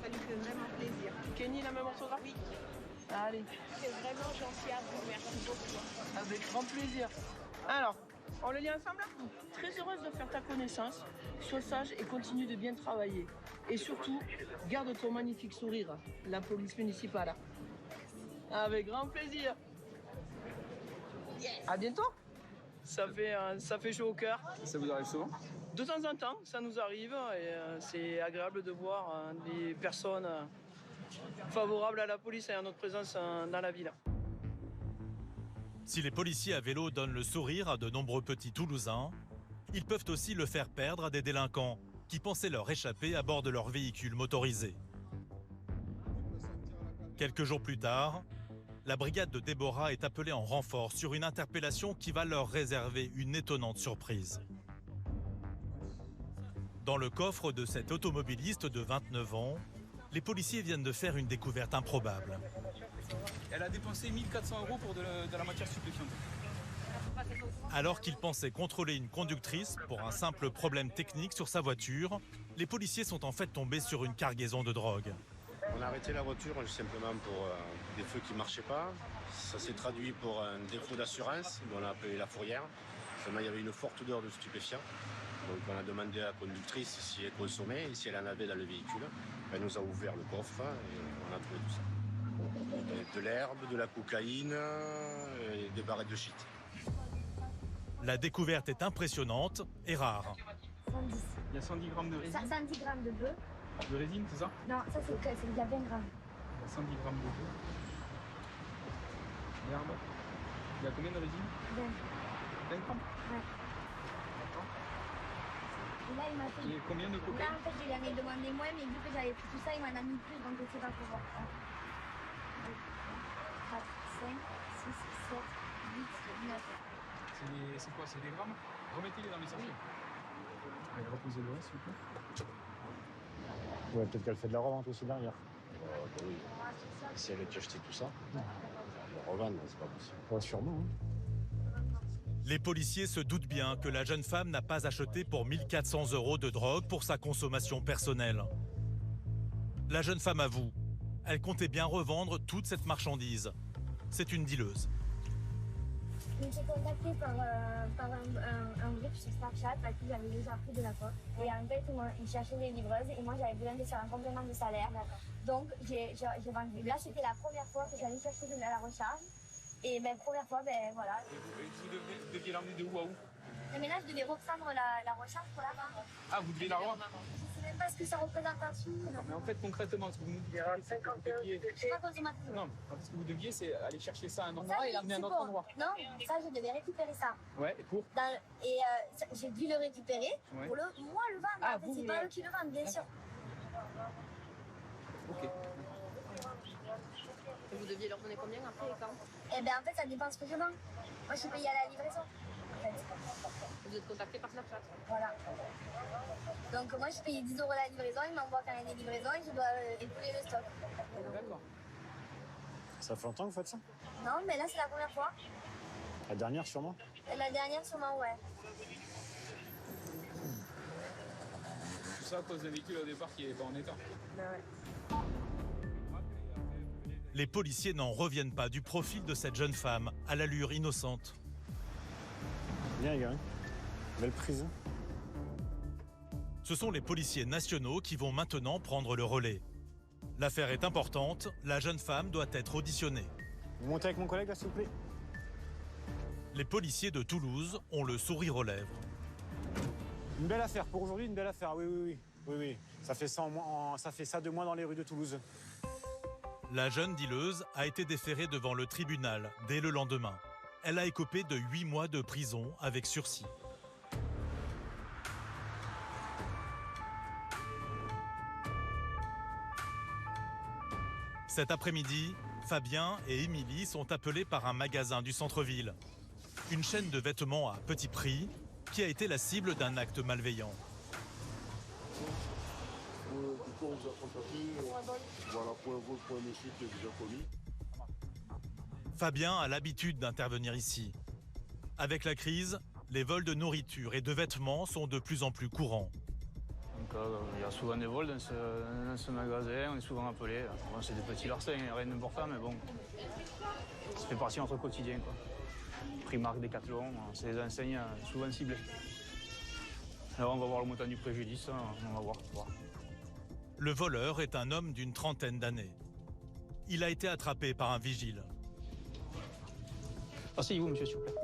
Ça lui fait vraiment plaisir. Kenny, la même orthographe? Oui. Allez. C'est vraiment gentil à vous, merci beaucoup. Avec grand plaisir. Alors, on le lit ensemble? Très heureuse de faire ta connaissance. Sois sage et continue de bien travailler. Et surtout, garde ton magnifique sourire. La police municipale. Avec grand plaisir. Yes. À bientôt. Ça fait chaud au cœur. Ça vous arrive souvent? De temps en temps, ça nous arrive et c'est agréable de voir des personnes favorables à la police et à notre présence dans la ville. Si les policiers à vélo donnent le sourire à de nombreux petits Toulousains, ils peuvent aussi le faire perdre à des délinquants qui pensaient leur échapper à bord de leur véhicule motorisé. Quelques jours plus tard, la brigade de Déborah est appelée en renfort sur une interpellation qui va leur réserver une étonnante surprise. Dans le coffre de cet automobiliste de 29 ans, les policiers viennent de faire une découverte improbable. Elle a dépensé 1 400 € pour de la matière stupéfiante. Alors qu'ils pensaient contrôler une conductrice pour un simple problème technique sur sa voiture, les policiers sont en fait tombés sur une cargaison de drogue. On a arrêté la voiture simplement pour des feux qui ne marchaient pas. Ça s'est traduit pour un défaut d'assurance, on a appelé la fourrière. Seulement, il y avait une forte odeur de stupéfiants. Donc on a demandé à la conductrice si elle consommait et si elle en avait dans le véhicule. Elle nous a ouvert le coffre et on a trouvé tout ça. De l'herbe, de la cocaïne et des barrettes de shit. La découverte est impressionnante et rare. 110. Il y a 110 grammes de résine. 110 grammes de bœuf. De résine, c'est ça? Non, ça c'est déjà 20 grammes. 110 grammes de bœuf. L'herbe. Il y a combien de résine? 20. 20 grammes? Ouais. Et là, il m'a fait... Et combien de cocaïne? Là, en fait, je lui en ai demandé moins, mais vu que j'avais pris tout ça, il m'en a mis plus, donc je ne sais pas pouvoir. 4, 5, 6, 7, 8, 9. C'est quoi? C'est des grammes? Remettez-les dans les sachets. Allez, reposez-le, s'il vous plaît. Ouais, peut-être qu'elle fait de la revente aussi derrière. Bah oui. Si elle a acheté tout ça, la revente, c'est pas possible. Ouais, sûrement. Les policiers se doutent bien que la jeune femme n'a pas acheté pour 1 400 € de drogue pour sa consommation personnelle. La jeune femme avoue, elle comptait bien revendre toute cette marchandise. C'est une dealeuse. Je me suis contactée par un groupe sur Snapchat à qui j'avais déjà pris de la coke. Et en fait, ils cherchaient des livreuses et moi j'avais besoin de faire un complément de salaire. Donc j'ai vendu. Là, c'était la première fois que j'allais chercher de la recharge. Et première fois, voilà. Vous deviez l'emmener de où à où? Mais là, je devais reprendre la recharge pour la vendre. Ah, vous devez la revendre? Je ne sais même pas ce que ça représente en dessous. Non, mais en fait, concrètement, ce que vous nous dites, c'est que vous deviez... Je suis pas consommatrice. Non, ce que vous deviez, c'est aller chercher ça à un endroit et l'amener à un autre endroit. Non, ça, je devais récupérer ça. Ouais, et pour? J'ai dû le récupérer pour moi le vendre. Ah, en fait, c'est pas eux qui le vendent, bien sûr. Ok. Vous deviez leur donner combien après et quand? Eh bien, en fait, ça dépend ce que je vends. Moi, je suis payée à la livraison. En fait. Vous êtes contacté par Snapchat? Voilà. Donc, moi, je suis payée 10 € la livraison. Ils m'envoient quand il y a des livraisons et je dois écouler le stock. D'accord. Ça fait longtemps que vous faites ça? Non, mais là, c'est la première fois. La dernière, sûrement? La dernière, sûrement, ouais. Tout ça à cause d'un véhicule au départ qui n'est pas en état. Ouais. Les policiers n'en reviennent pas du profil de cette jeune femme, à l'allure innocente. Bien, les gars. Belle prise. Ce sont les policiers nationaux qui vont maintenant prendre le relais. L'affaire est importante, la jeune femme doit être auditionnée. Vous montez avec mon collègue, là, s'il vous plaît? Les policiers de Toulouse ont le sourire aux lèvres. Une belle affaire, pour aujourd'hui, une belle affaire, oui. Ça fait ça de moins dans les rues de Toulouse. La jeune dealeuse a été déférée devant le tribunal dès le lendemain. Elle a écopé de 8 mois de prison avec sursis. Cet après-midi, Fabien et Émilie sont appelés par un magasin du centre-ville. Une chaîne de vêtements à petit prix qui a été la cible d'un acte malveillant. Pourquoi on vous a contacté? Voilà, pour un vol pour un monsieur qui est déjà connu. Fabien a l'habitude d'intervenir ici. Avec la crise, les vols de nourriture et de vêtements sont de plus en plus courants. Il y a souvent des vols dans ce magasin, on est souvent appelé. Bon, c'est des petits larcins, rien d'important, mais bon, ça fait partie de notre quotidien, quoi. Primark, Decathlon, c'est des enseignes souvent ciblées. Alors on va voir le montant du préjudice, on va voir. Le voleur est un homme d'une trentaine d'années. Il a été attrapé par un vigile. Asseyez-vous, monsieur, s'il vous plaît.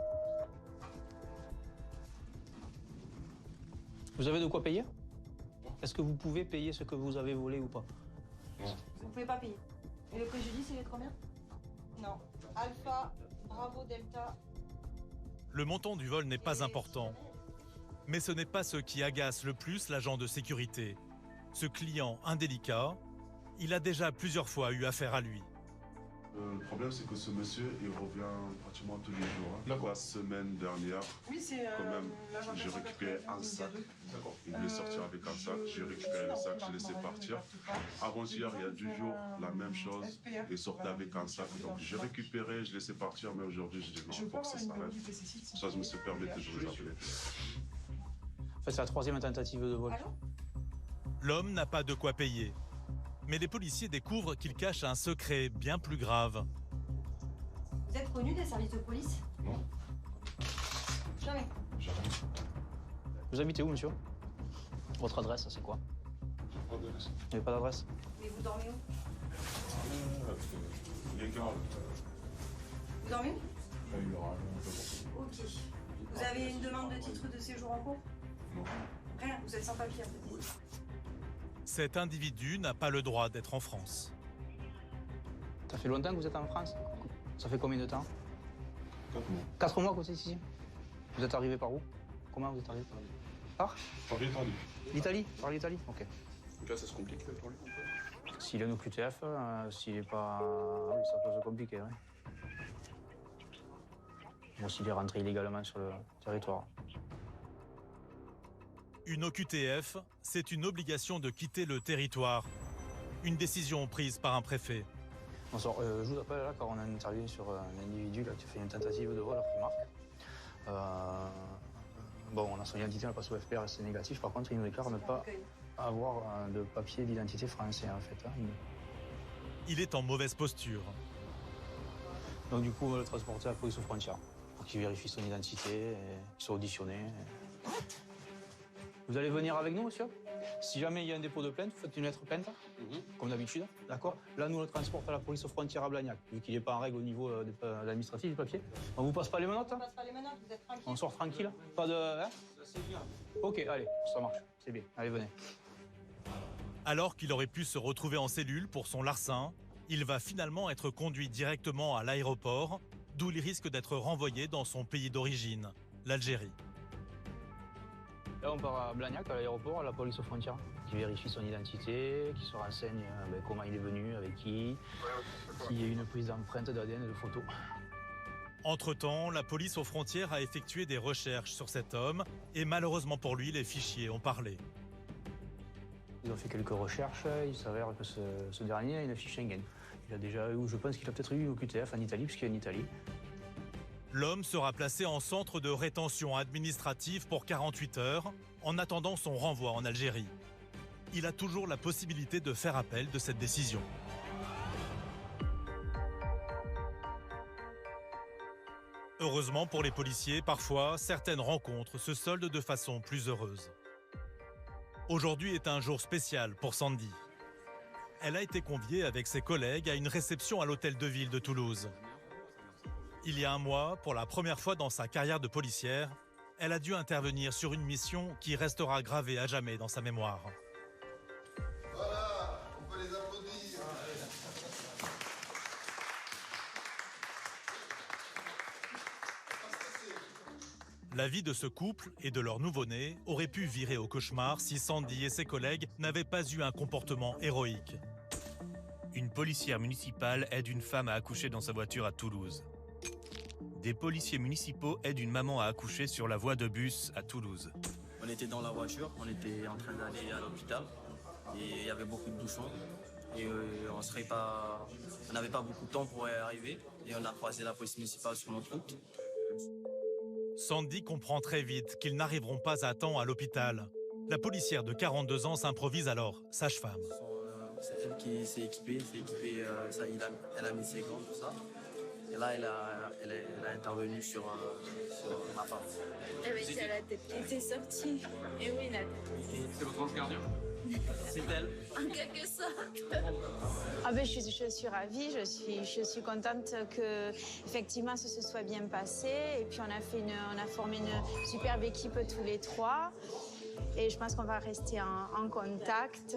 Vous avez de quoi payer? Est-ce que vous pouvez payer ce que vous avez volé ou pas? Vous ne pouvez pas payer. Et le préjudice, il est de combien? Non. Alpha, Bravo, Delta. Le montant du vol n'est pas important. Mais ce n'est pas ce qui agace le plus l'agent de sécurité. Ce client indélicat, il a déjà plusieurs fois eu affaire à lui. Le problème, c'est que ce monsieur, il revient pratiquement tous les jours. La semaine dernière, Oui, c'est quand même, j'ai récupéré un sac. Il voulait sortir avec un sac. J'ai récupéré le sac, j'ai laissé partir. Avant-hier, il y a 2 jours, la même chose. Il sortait avec un sac. Donc j'ai récupéré, je laissé partir, mais aujourd'hui, je dis non, il faut que ça s'arrête. Ça, je me suis permis de vous appeler. En fait, c'est la 3e tentative de vol. L'homme n'a pas de quoi payer. Mais les policiers découvrent qu'il cache un secret bien plus grave. Vous êtes connu des services de police? Non. Jamais. Vous habitez où, monsieur? Votre adresse, c'est quoi? Pas d'adresse. Vous n'avez pas d'adresse? Mais vous dormez où? Les gars. Vous dormez où? Ok. Vous avez une demande de titre de séjour en cours? Non. Rien, vous êtes sans papier en fait. Cet individu n'a pas le droit d'être en France. Ça fait longtemps que vous êtes en France? Ça fait combien de temps? 4 mois. 4 mois que vous êtes ici? Vous êtes arrivé par où? Comment vous êtes arrivé? Par l'Italie. L'Italie? Par l'Italie? Ok. Là, ça se complique pour lui. S'il est au QTF, s'il n'est pas... Oui, ça peut se compliquer, oui. Bon, s'il est rentré illégalement sur le territoire. Une OQTF, c'est une obligation de quitter le territoire. Une décision prise par un préfet. Bonsoir, je vous appelle là car on a interviewé sur un individu là, qui a fait une tentative de vol à Primark. Bon, on a son identité, on passe au FPR et c'est négatif. Par contre, il nous déclare ne pas avoir de papier d'identité français en fait. Il est en mauvaise posture. Donc du coup, on va le transporter à la police aux frontières pour qu'il vérifie son identité et qu'il soit auditionné. Vous allez venir avec nous, monsieur? Si jamais il y a un dépôt de plainte, vous faites une lettre plainte, comme d'habitude, d'accord? Là, nous, on le transporte à la police aux frontières à Blagnac, vu qu'il n'est pas en règle au niveau de l'administratif du papier. On vous passe pas les menottes? On passe pas les menottes, vous êtes tranquille. On sort tranquille? Pas de... Hein? C'est bien. Ok, allez, ça marche, c'est bien. Allez, venez. Alors qu'il aurait pu se retrouver en cellule pour son larcin, il va finalement être conduit directement à l'aéroport, d'où il risque d'être renvoyé dans son pays d'origine, l'Algérie. Là, on part à Blagnac, à l'aéroport, à la police aux frontières, qui vérifie son identité, qui se renseigne comment il est venu, avec qui, qu'il y ait une prise d'empreinte d'ADN et de photos. Entre-temps, la police aux frontières a effectué des recherches sur cet homme et malheureusement pour lui, les fichiers ont parlé. Ils ont fait quelques recherches, il s'avère que ce dernier a une fiche Schengen. Il a déjà eu, je pense qu'il a peut-être eu au QTF en Italie, puisqu'il est en Italie. L'homme sera placé en centre de rétention administrative pour 48 heures, en attendant son renvoi en Algérie. Il a toujours la possibilité de faire appel de cette décision. Heureusement pour les policiers, parfois, certaines rencontres se soldent de façon plus heureuse. Aujourd'hui est un jour spécial pour Sandy. Elle a été conviée avec ses collègues à une réception à l'hôtel de ville de Toulouse. Il y a un mois, pour la première fois dans sa carrière de policière, elle a dû intervenir sur une mission qui restera gravée à jamais dans sa mémoire. Voilà, on peut les applaudir. La vie de ce couple et de leur nouveau-né aurait pu virer au cauchemar si Sandy et ses collègues n'avaient pas eu un comportement héroïque. Une policière municipale aide une femme à accoucher dans sa voiture à Toulouse. des policiers municipaux aident une maman à accoucher sur la voie de bus à Toulouse. On était dans la voiture, on était en train d'aller à l'hôpital et il y avait beaucoup de bouchons. Et on n'avait pas beaucoup de temps pour y arriver et on a croisé la police municipale sur notre route. Sandy comprend très vite qu'ils n'arriveront pas à temps à l'hôpital. La policière de 42 ans s'improvise alors sage-femme. C'est elle qui s'est équipée, elle a mis ses gants, tout ça. Et là, elle a intervenu sur ma femme. C'est la tête qui était sortie. Et oui, la tête. C'est votre ange gardien? C'est elle. En quelque sorte. Ah ben, je suis ravie, je suis contente que effectivement ça se soit bien passé. Et puis on a formé une superbe équipe tous les trois. Et je pense qu'on va rester en contact.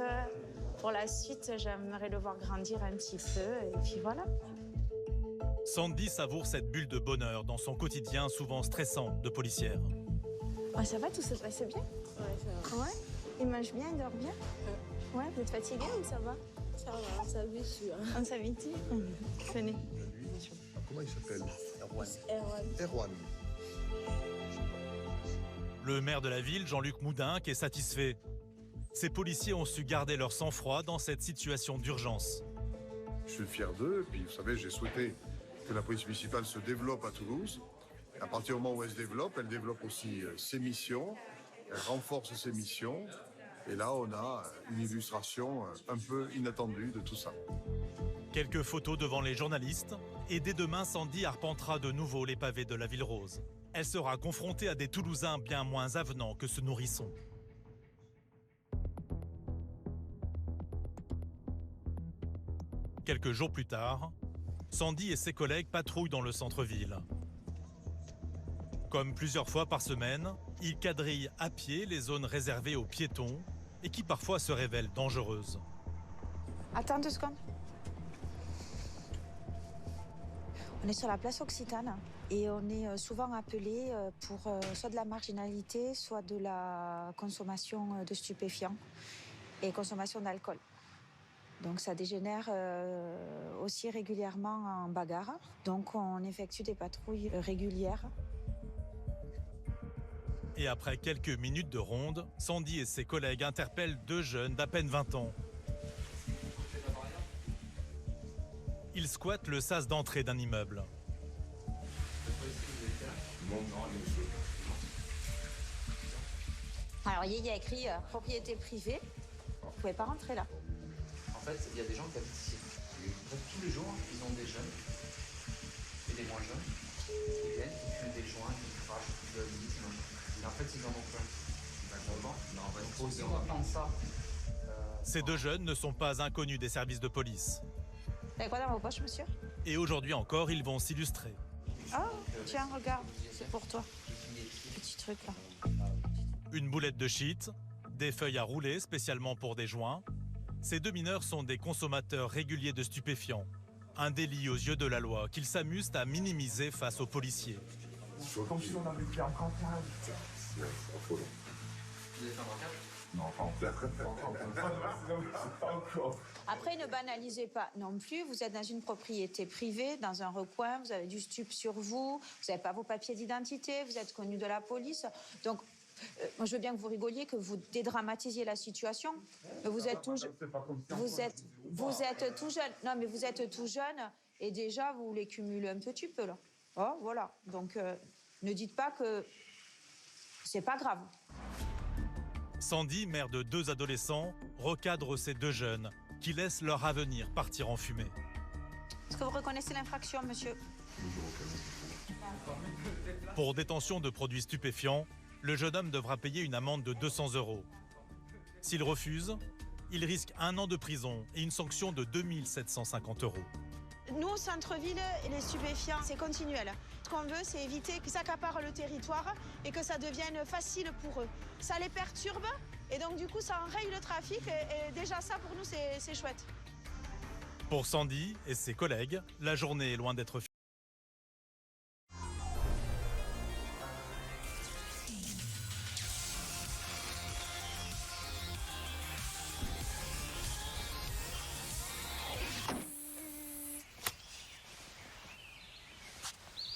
Pour la suite, j'aimerais le voir grandir un petit peu. Et puis voilà. Sandy savoure cette bulle de bonheur dans son quotidien souvent stressant de policière. Oh, ça va, tout se passe bien? Ouais, ça va. Ouais. Il mange bien, il dort bien? Ouais, vous êtes fatigué ou ça va? Ça va, on s'habitue. On s'habitue? Venez. Comment il s'appelle? Erwan. Erwan. Le maire de la ville, Jean-Luc Moudinque, est satisfait. Ces policiers ont su garder leur sang-froid dans cette situation d'urgence. Je suis fier d'eux, et puis vous savez, j'ai souhaité que la police municipale se développe à Toulouse. À partir du moment où elle développe aussi ses missions, elle renforce ses missions. Et là, on a une illustration un peu inattendue de tout ça. Quelques photos devant les journalistes, et dès demain, Sandy arpentera de nouveau les pavés de la Ville Rose. Elle sera confrontée à des Toulousains bien moins avenants que ce nourrisson. Quelques jours plus tard, Sandy et ses collègues patrouillent dans le centre-ville. Comme plusieurs fois par semaine, ils quadrillent à pied les zones réservées aux piétons et qui parfois se révèlent dangereuses. Attends 2 secondes. On est sur la place Occitane et on est souvent appelé pour soit de la marginalité, soit de la consommation de stupéfiants et consommation d'alcool. Donc ça dégénère aussi régulièrement en bagarre. Donc on effectue des patrouilles régulières. Et après quelques minutes de ronde, Sandy et ses collègues interpellent 2 jeunes d'à peine 20 ans. Ils squattent le sas d'entrée d'un immeuble. Alors il y a écrit propriété privée. Vous pouvez pas rentrer là. En fait, il y a des gens qui habitent ici. Tous les jours, ils ont des jeunes et des moins jeunes qui viennent, qui fument des joints, qui crachent, qui veulent et en fait, ils en ont plein. Ces 2 jeunes ne sont pas inconnus des services de police. Vous avez quoi dans vos poches, monsieur? Et aujourd'hui encore, ils vont s'illustrer. Oh, tiens, regarde, c'est pour toi. Petit truc là. Une boulette de shit, des feuilles à rouler spécialement pour des joints. Ces 2 mineurs sont des consommateurs réguliers de stupéfiants. Un délit aux yeux de la loi qu'ils s'amusent à minimiser face aux policiers. Comme si on avait fait un braquage. Vous avez fait un braquage? Non, pas encore. Après, ne banalisez pas non plus. Vous êtes dans une propriété privée, dans un recoin, vous avez du stup sur vous, vous n'avez pas vos papiers d'identité, vous êtes connu de la police. Donc, moi, je veux bien que vous rigoliez, que vous dédramatisiez la situation. Mais vous êtes tout jeune. Vous êtes tout jeune. Non, mais vous êtes tout jeune et déjà, vous les cumulez un petit peu, là. Oh, voilà. Donc, ne dites pas que c'est pas grave. Sandy, mère de 2 adolescents, recadre ces 2 jeunes qui laissent leur avenir partir en fumée. Est-ce que vous reconnaissez l'infraction, monsieur? Pour détention de produits stupéfiants, le jeune homme devra payer une amende de 200 €. S'il refuse, il risque 1 an de prison et une sanction de 2 750 €. Nous, au centre-ville, les stupéfiants, c'est continuel. Ce qu'on veut, c'est éviter qu'ils s'accaparent le territoire et que ça devienne facile pour eux. Ça les perturbe et donc, du coup, ça enraye le trafic et déjà, ça, pour nous, c'est chouette. Pour Sandy et ses collègues, la journée est loin d'être finie.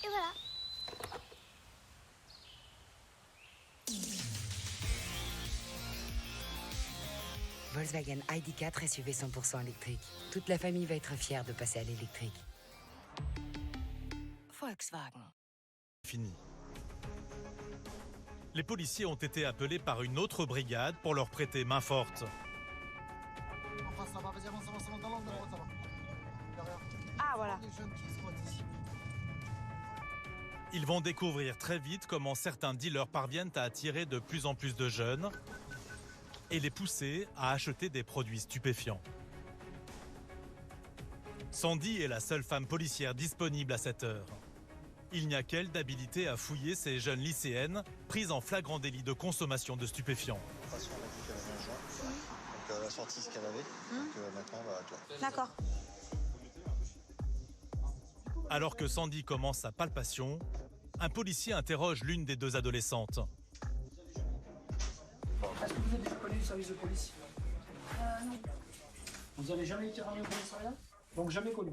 Et voilà, Volkswagen ID.4 SUV 100% électrique. Toute la famille va être fière de passer à l'électrique. Volkswagen. Fini. Les policiers ont été appelés par une autre brigade pour leur prêter main forte. Ah, voilà. Ils vont découvrir très vite comment certains dealers parviennent à attirer de plus en plus de jeunes et les pousser à acheter des produits stupéfiants. Sandy est la seule femme policière disponible à cette heure. Il n'y a qu'elle d'habilité à fouiller ces jeunes lycéennes prises en flagrant délit de consommation de stupéfiants. De toute façon, on a vu qu'elle avait un joint, donc elle a sorti ce qu'elle avait, donc maintenant on va à toi. D'accord. Alors que Sandy commence sa palpation, un policier interroge l'une des deux adolescentes. Est-ce que vous avez déjà connu le service de police? Non. Vous n'avez jamais été ramené au commissariat? Donc jamais connu.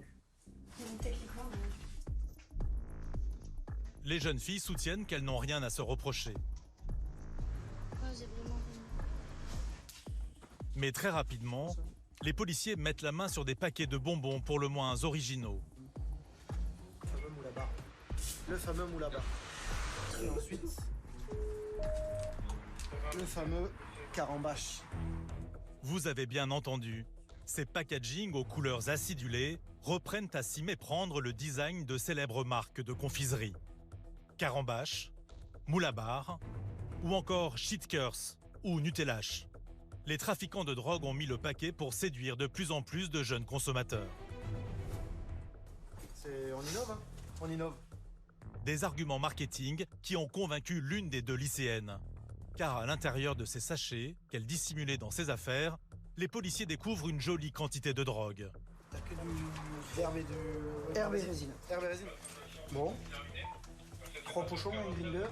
Techniquement, non. Les jeunes filles soutiennent qu'elles n'ont rien à se reprocher. J'ai vraiment rien. Mais très rapidement, les policiers mettent la main sur des paquets de bonbons pour le moins originaux. Le fameux moule à barre. Et ensuite, le fameux carambache. Vous avez bien entendu, ces packagings aux couleurs acidulées reprennent à s'y méprendre le design de célèbres marques de confiserie. Carambache, moule à barre ou encore Shittkers ou Nutellache. Les trafiquants de drogue ont mis le paquet pour séduire de plus en plus de jeunes consommateurs. On innove, hein? On innove. Des arguments marketing qui ont convaincu l'une des deux lycéennes. Car à l'intérieur de ces sachets, qu'elle dissimulait dans ses affaires, les policiers découvrent une jolie quantité de drogue. T'as que d'herbe et de... Herbe et résine. Herbe et résine. Bon. 3 pochons, une grinder.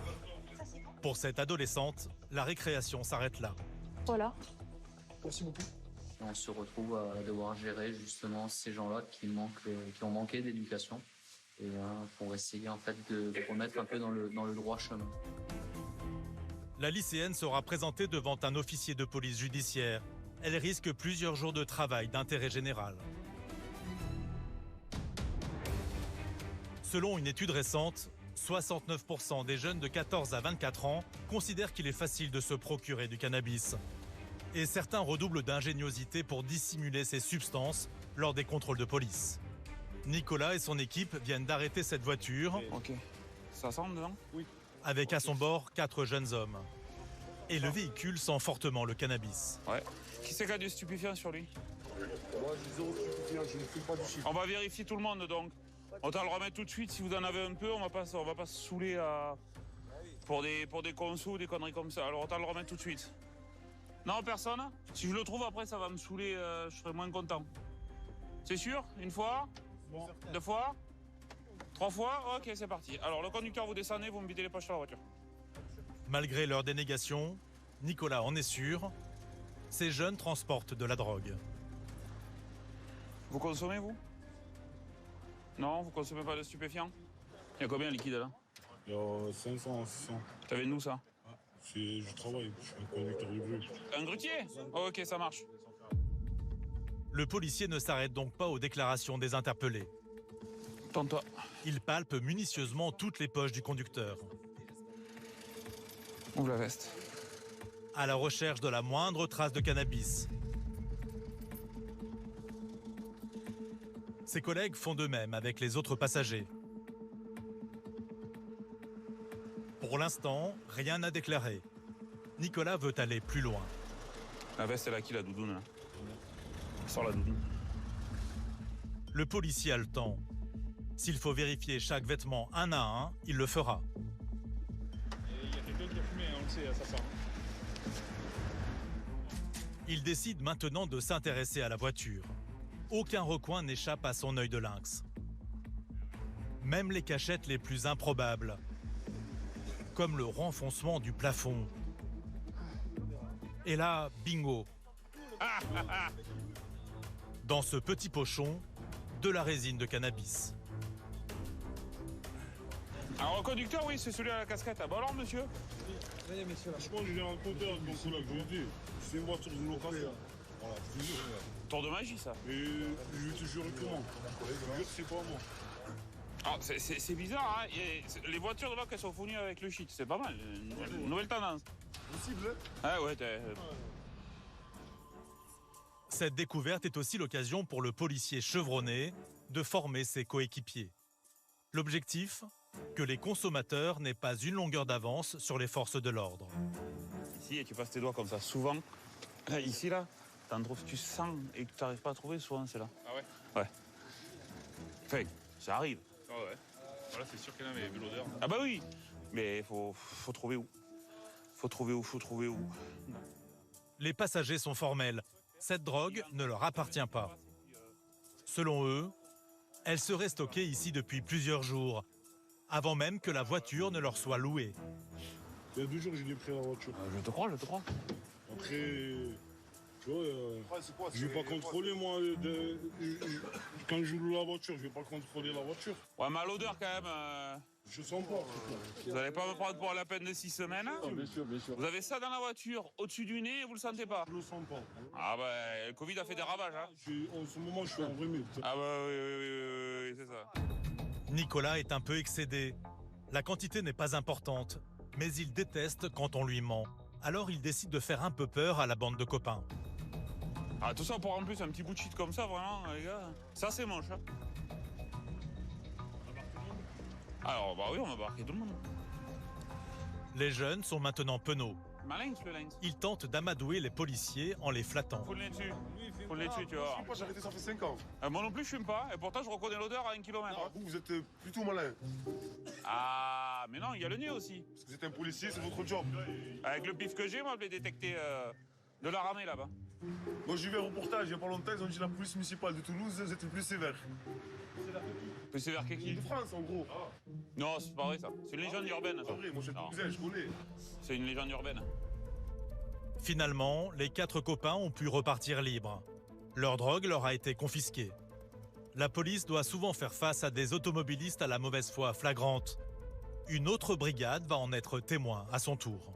Pour cette adolescente, la récréation s'arrête là. Voilà. Merci beaucoup. On se retrouve à devoir gérer justement ces gens-là qui ont manqué d'éducation et pour essayer en fait de remettre un peu dans le droit chemin. La lycéenne sera présentée devant un officier de police judiciaire. Elle risque plusieurs jours de travail d'intérêt général. Selon une étude récente, 69% des jeunes de 14 à 24 ans considèrent qu'il est facile de se procurer du cannabis. Et certains redoublent d'ingéniosité pour dissimuler ces substances lors des contrôles de police. Nicolas et son équipe viennent d'arrêter cette voiture. Ok. Ça sent dedans? Oui. Avec à son bord 4 jeunes hommes. Et le véhicule sent fortement le cannabis. Ouais. Qui c'est qui a du stupéfiant sur lui? Moi, j'ai zéro stupéfiant, je ne fais pas du chiffre. On va vérifier tout le monde donc. Autant le remettre tout de suite si vous en avez un peu, on va pas se saouler pour des consos, des conneries comme ça. Alors autant le remettre tout de suite. Non, personne? Si je le trouve après, ça va me saouler, je serai moins content. C'est sûr? Une fois? Bon. 2 fois? 3 fois? Ok, c'est parti. Alors le conducteur, vous descendez, vous me videz les poches sur la voiture. Malgré leur dénégation, Nicolas en est sûr, ces jeunes transportent de la drogue. Vous consommez, vous? Non, vous consommez pas de stupéfiants? Il y a combien de liquide là? Il y a 500, 600. T'avais de nous ça? Je travaille, je suis un conducteur de grue. Un grutier? Ok, ça marche. Le policier ne s'arrête donc pas aux déclarations des interpellés. Tente-toi. Il palpe minutieusement toutes les poches du conducteur. Ouvre la veste. À la recherche de la moindre trace de cannabis. Ses collègues font de même avec les autres passagers. Pour l'instant, rien n'a déclaré. Nicolas veut aller plus loin. La veste, elle a qui, la doudoune là? Sors la doudoune. Le policier a le temps. S'il faut vérifier chaque vêtement un à un, il le fera. Il y a quelqu'un qui a fumé, on le sait, ça sent. Il décide maintenant de s'intéresser à la voiture. Aucun recoin n'échappe à son œil de lynx. Même les cachettes les plus improbables, comme le renfoncement du plafond. Et là, bingo. Dans ce petit pochon, de la résine de cannabis. Alors, le conducteur, oui, c'est celui à la casquette. Ah, bon alors, monsieur? Franchement, j'ai un compteur, donc c'est là que je vous dis. C'est une voiture de location. Voilà, toujours. Tour de magie, ça. Et je te jure comment? Je te jure que c'est pas moi. Ah, c'est bizarre, hein. Les voitures de là qu'elles sont fournies avec le shit, c'est pas mal. Une nouvelle tendance. Possible, hein? Ah ouais, Cette découverte est aussi l'occasion pour le policier chevronné de former ses coéquipiers. L'objectif ? Que les consommateurs n'aient pas une longueur d'avance sur les forces de l'ordre. Ici, tu passes tes doigts comme ça, souvent. Là, ici, là, t'en trouves, tu sens et que tu n'arrives pas à trouver, souvent, c'est là. Ah ouais? Ouais. Enfin, ça arrive. Ah ouais. Voilà, c'est sûr qu'il y en a, mais vu l'odeur. Ah bah oui, mais faut trouver où. Faut trouver où. Les passagers sont formels. Cette drogue ne leur appartient pas. Selon eux, elle serait stockée ici depuis plusieurs jours, avant même que la voiture ne leur soit louée. Il y a 2 jours, j'ai pris la voiture. Je te crois. Après, tu vois, je vais pas contrôler, moi, quand je loue la voiture, je vais pas contrôler la voiture. Ouais, mais à l'odeur, quand même. Je sens pas. Vous n'allez pas me prendre pour la peine de 6 semaines, hein? Bien sûr. Vous avez ça dans la voiture, au-dessus du nez, et vous le sentez pas? Je le sens pas. Ah bah, le Covid a fait des ravages, hein? En ce moment, je suis en remise. Ah bah oui, c'est ça. Nicolas est un peu excédé. La quantité n'est pas importante, mais il déteste quand on lui ment. Alors il décide de faire un peu peur à la bande de copains. Ah, tout ça pour en plus un petit bout de shit comme ça, vraiment, les gars. Ça, c'est moche, hein. Alors, bah oui, on va embarquer tout le monde. Les jeunes sont maintenant penauds. Malin, le lynx. Ils tentent d'amadouer les policiers en les flattant. Faut le nez dessus. Faut le nez dessus, tu vois. Je fume pas, j'ai arrêté, ça fait 5 ans. Moi non plus, je fume pas. Et pourtant, je reconnais l'odeur à 1 kilomètre. Ah, vous êtes plutôt malin. Ah, mais non, il y a le nez aussi. Parce que vous êtes un policier, c'est votre job. Avec le pif que j'ai, moi, je l'ai détecté de la ramée là-bas. Moi, j'ai vu un reportage il y a pas longtemps, ils ont dit la police municipale de Toulouse, vous êtes plus sévère. Plus sévère que qui? De France, en gros. Non, c'est pas vrai ça. C'est une légende urbaine. C'est vrai, moi je suis toulousain, je connais. C'est une légende urbaine. Finalement, les 4 copains ont pu repartir libres. Leur drogue leur a été confisquée. La police doit souvent faire face à des automobilistes à la mauvaise foi flagrante. Une autre brigade va en être témoin à son tour.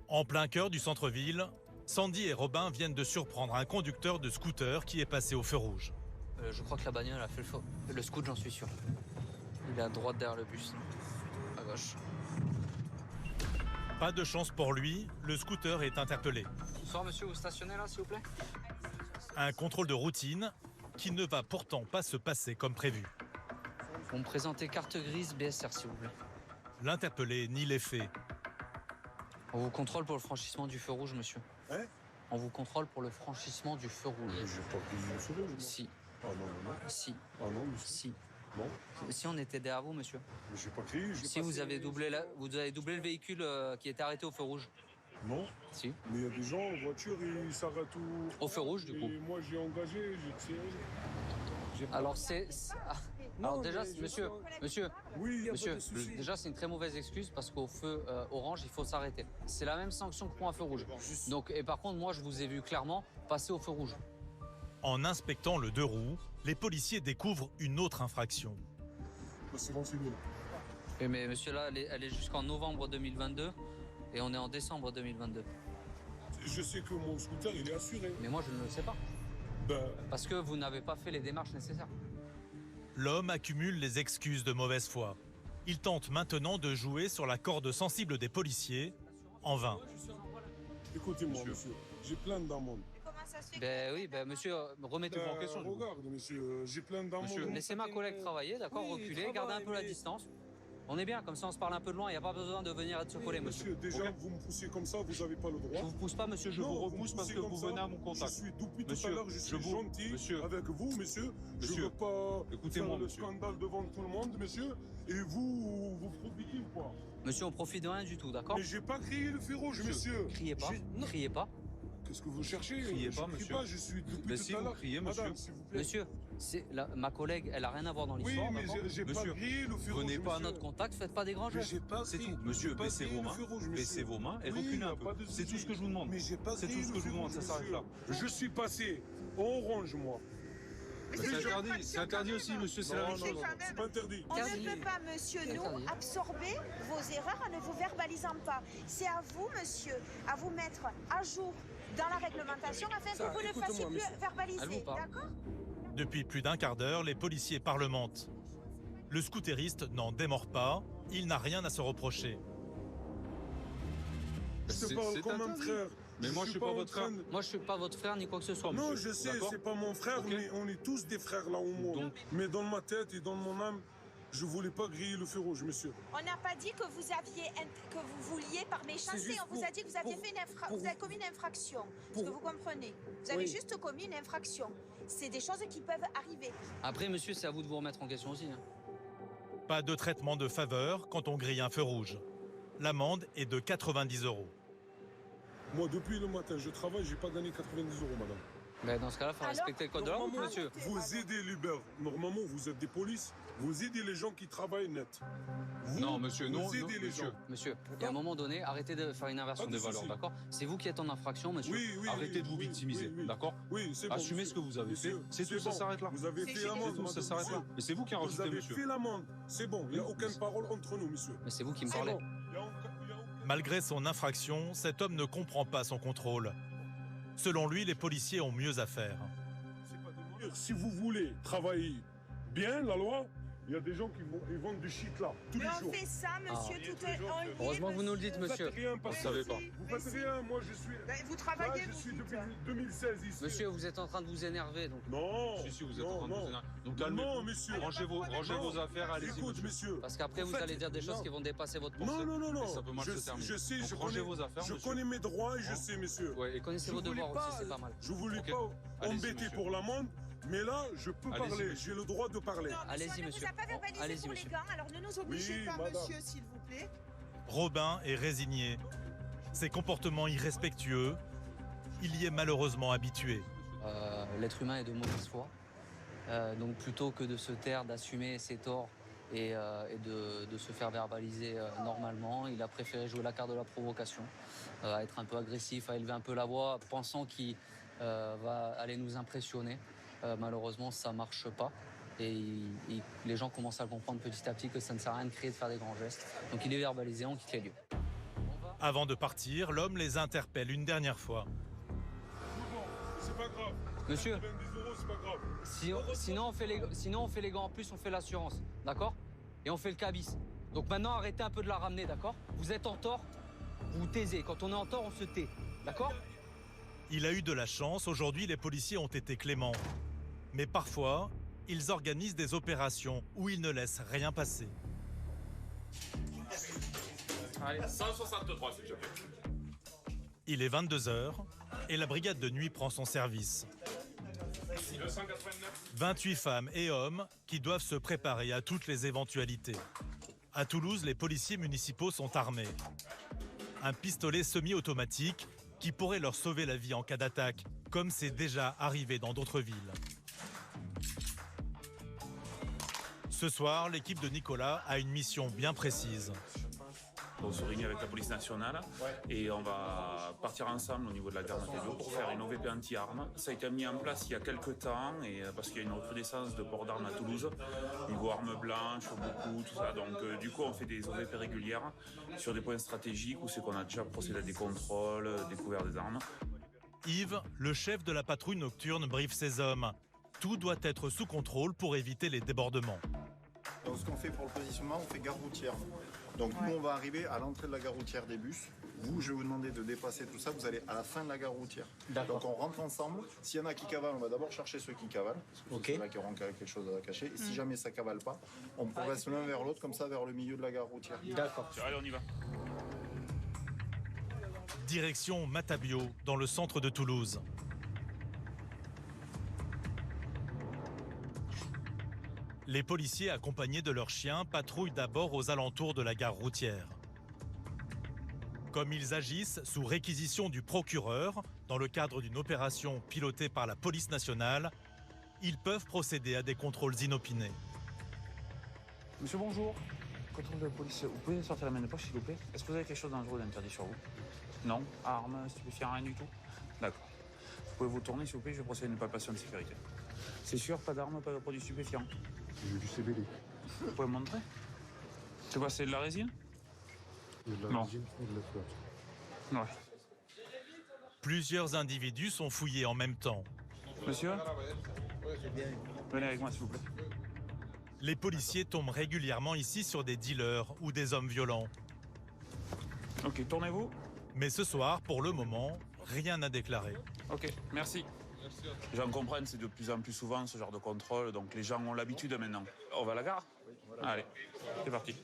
En plein cœur du centre-ville, Sandy et Robin viennent de surprendre un conducteur de scooter qui est passé au feu rouge. Je crois que la bagnole a fait le feu. Le scoot, j'en suis sûr. Il est à droite derrière le bus. À gauche. Pas de chance pour lui, le scooter est interpellé. Bonsoir monsieur, vous stationnez là s'il vous plaît? Un contrôle de routine qui ne va pourtant pas se passer comme prévu. Vous me présentez carte grise BSR s'il vous plaît. L'interpellé nie les faits. On vous contrôle pour le franchissement du feu rouge monsieur. Hein? On vous contrôle pour le franchissement du feu rouge. J'ai pas pris le feu rouge. Si. Ah non. Si. Ah non, monsieur. Si. Bon. Si on était derrière vous, monsieur. Mais j'ai pas crié. Si vous avez doublé le véhicule qui était arrêté au feu rouge. Non. Si. Mais il y a des gens en voiture, ils s'arrêtent au feu rouge, du coup. Et moi, j'ai engagé, j'ai tiré. Alors alors déjà, monsieur, oui, monsieur, déjà c'est une très mauvaise excuse parce qu'au feu orange, il faut s'arrêter. C'est la même sanction que pour un feu rouge. Donc, et par contre, moi, je vous ai vu clairement passer au feu rouge. En inspectant le 2 roues, les policiers découvrent une autre infraction. Mais monsieur, là, elle est jusqu'en novembre 2022 et on est en décembre 2022. Je sais que mon scooter, il est assuré. Mais moi, je ne le sais pas. Parce que vous n'avez pas fait les démarches nécessaires. L'homme accumule les excuses de mauvaise foi. Il tente maintenant de jouer sur la corde sensible des policiers, en vain. Écoutez-moi, monsieur, j'ai plein d'amendes. Ben oui, monsieur, remettez-vous en question. Regarde, monsieur, j'ai plein d'amendes. Monsieur, laissez ma collègue travailler, d'accord, reculez, gardez un peu la distance. On est bien, comme ça on se parle un peu de loin, il n'y a pas besoin de venir être surcollé, monsieur. Monsieur, déjà, vous me poussez comme ça, vous n'avez pas le droit. Je vous pousse pas, monsieur, je vous repousse parce que vous venez à mon contact. Je suis depuis tout à l'heure, je suis gentil avec vous, monsieur. Je ne veux pas faire le scandale devant tout le monde, monsieur. Et vous profitez ou pas? Monsieur, on profite de rien du tout, d'accord? Mais j'ai pas crié le feu rouge, monsieur. Criez pas, criez pas. Qu'est-ce que vous cherchez? Criez pas, monsieur. Je suis depuis tout à l'heure. Criez, monsieur. Madame, s'il vous plaît. Monsieur, ma collègue, elle a rien à voir dans l'histoire. Oui, mais j'ai pas crié le feu rouge. Venez pas à notre contact, faites pas des grands gestes. C'est tout. Monsieur, baissez vos mains. Baissez vos mains et reculez un peu. C'est tout ce que je vous demande. Mais j'ai pas C'est tout ce que je vous demande, ça s'arrête là. Je suis passé orange, moi. C'est interdit aussi, monsieur, c'est la même chose. C'est pas interdit. On ne peut pas, monsieur, nous, absorber vos erreurs en ne vous verbalisant pas. C'est à vous, monsieur, à vous mettre à jour dans la réglementation afin que vous ne fassiez plus verbaliser. D'accord? Depuis plus d'un quart d'heure, les policiers parlementent. Le scooteriste n'en démord pas, il n'a rien à se reprocher. Je te parle comme un frère. Mais moi, je suis pas votre frère. Moi, je suis pas votre frère ni quoi que ce soit. Non, monsieur. je sais, c'est pas mon frère, mais on est tous des frères là au monde. Mais dans ma tête et dans mon âme, je voulais pas griller le feu rouge, monsieur. On n'a pas dit que vous vouliez par méchanceté. On vous a dit que vous aviez vous avez commis une infraction. Est-ce que vous comprenez? Vous avez juste commis une infraction. C'est des choses qui peuvent arriver. Après, monsieur, c'est à vous de vous remettre en question aussi. Hein. Pas de traitement de faveur quand on grille un feu rouge. L'amende est de 90 €. Moi, depuis le matin, je travaille, j'ai pas gagné 90 €, madame. Ben dans ce cas-là, il faut respecter le code de la route, monsieur. Vous aidez l'Uber. Normalement, vous êtes des polices. Vous aidez les gens qui travaillent net. Non, monsieur, non. Vous aidez les gens. Monsieur, et à un moment donné, arrêtez de faire une inversion des valeurs, d'accord? C'est vous qui êtes en infraction, monsieur. Oui, arrêtez de vous victimiser, d'accord? Oui, c'est bon. Assumez ce que vous avez fait. C'est tout, ça s'arrête là. Vous avez fait l'amende, ça s'arrête là. Mais c'est vous qui en rajoutez, monsieur. Vous avez fait l'amende. C'est bon, il n'y a aucune parole entre nous, monsieur. Mais c'est vous qui me parlez. Malgré son infraction, cet homme ne comprend pas son contrôle. Selon lui, les policiers ont mieux à faire. Si vous voulez travailler bien la loi, il y a des gens qui vendent du shit là, tous les jours. On fait ça, monsieur, tout en Heureusement que vous nous le dites, monsieur. Vous ne savez pas. Vous faites rien, moi je suis... Vous travaillez, je suis depuis 2016 ici. Monsieur, vous êtes en train de vous énerver, donc... Non. Si, vous êtes en train de vous énerver. Donc non, monsieur. Rangez vos affaires, allez-y, monsieur. Parce qu'après, vous allez dire des choses qui vont dépasser votre pensée. Non. Ça peut mal se terminer. Je sais, rangez vos affaires, je connais mes droits et je sais, monsieur. Et connaissez vos devoirs aussi, c'est pas mal. Je voulais pas embêter pour l'amende. Mais là, je peux parler, j'ai le droit de parler. Allez-y, monsieur. On ne vous a pas verbalisé pour les gants, alors ne nous obligez pas, monsieur, s'il vous plaît. Robin est résigné. Ses comportements irrespectueux, il y est malheureusement habitué. L'être humain est de mauvaise foi. Donc plutôt que de se taire, d'assumer ses torts et de se faire verbaliser normalement, il a préféré jouer la carte de la provocation, à être un peu agressif, à élever un peu la voix, pensant qu'il va aller nous impressionner. Malheureusement, ça ne marche pas. Et les gens commencent à le comprendre petit à petit que ça ne sert à rien de crier, de faire des grands gestes. Donc il est verbalisé, on quitte les lieux. Avant de partir, l'homme les interpelle une dernière fois. C'est pas grave. Monsieur, 90 €, c'est pas grave. sinon on fait les gants en plus, on fait l'assurance, d'accord? Et on fait le cabis. Donc maintenant, arrêtez un peu de la ramener, d'accord? Vous êtes en tort, vous vous taisez. Quand on est en tort, on se tait, d'accord? Il a eu de la chance, aujourd'hui les policiers ont été cléments. Mais parfois, ils organisent des opérations où ils ne laissent rien passer. Allez, 163, s'il te plaît. Il est 22 h et la brigade de nuit prend son service. 28 femmes et hommes qui doivent se préparer à toutes les éventualités. À Toulouse, les policiers municipaux sont armés. Un pistolet semi-automatique qui pourrait leur sauver la vie en cas d'attaque, comme c'est déjà arrivé dans d'autres villes. Ce soir, l'équipe de Nicolas a une mission bien précise. On se réunit avec la police nationale et on va partir ensemble au niveau de la gare Matteo pour faire une OVP anti-armes. Ça a été mis en place il y a quelques temps et parce qu'il y a une recrudescence de port d'armes à Toulouse, niveau armes blanches, beaucoup, tout ça. Donc du coup, on fait des OVP régulières sur des points stratégiques où c'est qu'on a déjà procédé à des contrôles, découvert des armes. Yves, le chef de la patrouille nocturne, briefe ses hommes. Tout doit être sous contrôle pour éviter les débordements. Donc ce qu'on fait pour le positionnement, on fait gare routière. Donc nous, on va arriver à l'entrée de la gare routière des bus. Vous, je vais vous demander de dépasser tout ça. Vous allez à la fin de la gare routière. Donc on rentre ensemble. S'il y en a qui cavalent, on va d'abord chercher ceux qui cavalent. Parce que ceux-là qui auront quelque chose à cacher. Et si jamais ça cavale pas, on progresse l'un vers l'autre, comme ça, vers le milieu de la gare routière. D'accord. Allez, on y va. Direction Matabio, dans le centre de Toulouse. Les policiers, accompagnés de leurs chiens, patrouillent d'abord aux alentours de la gare routière. Comme ils agissent sous réquisition du procureur, dans le cadre d'une opération pilotée par la police nationale, ils peuvent procéder à des contrôles inopinés. Monsieur, bonjour. Contrôle de police, vous pouvez sortir la main de poche, s'il vous plaît? Est-ce que vous avez quelque chose de dangereux d'interdit sur vous? Non? Armes, stupéfiants, rien du tout? D'accord. Vous pouvez vous tourner, s'il vous plaît, je vais procéder à une palpation de sécurité. C'est sûr, pas d'armes, pas de produits stupéfiants? J'ai du CBD. Vous pouvez me montrer? C'est quoi, c'est de la résine? De la résine et de la flotte. Ouais. Plusieurs individus sont fouillés en même temps. Monsieur, venez avec moi s'il vous plaît. Les policiers tombent régulièrement ici sur des dealers ou des hommes violents. Ok, tournez-vous. Mais ce soir, pour le moment, rien à déclarer. Ok, merci. Les gens comprennent, c'est de plus en plus souvent ce genre de contrôle, donc les gens ont l'habitude maintenant. On va à la gare? Allez, c'est parti.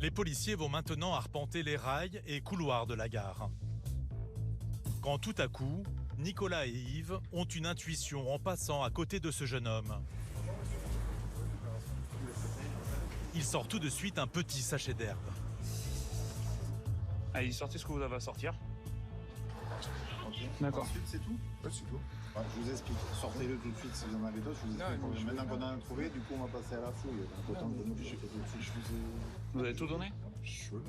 Les policiers vont maintenant arpenter les rails et couloirs de la gare. Quand tout à coup, Nicolas et Yves ont une intuition en passant à côté de ce jeune homme. Il sort tout de suite un petit sachet d'herbe. Allez, sortez ce que vous avez à sortir. D'accord. Ensuite, c'est tout? Ouais, c'est tout. Je vous explique. Sortez-le tout de suite si vous en avez d'autres. Je vous explique. Maintenant qu'on en a trouvé, du coup, on va passer à la fouille. Donc, autant donner que j'ai fait tout de suite. Vous avez tout donné?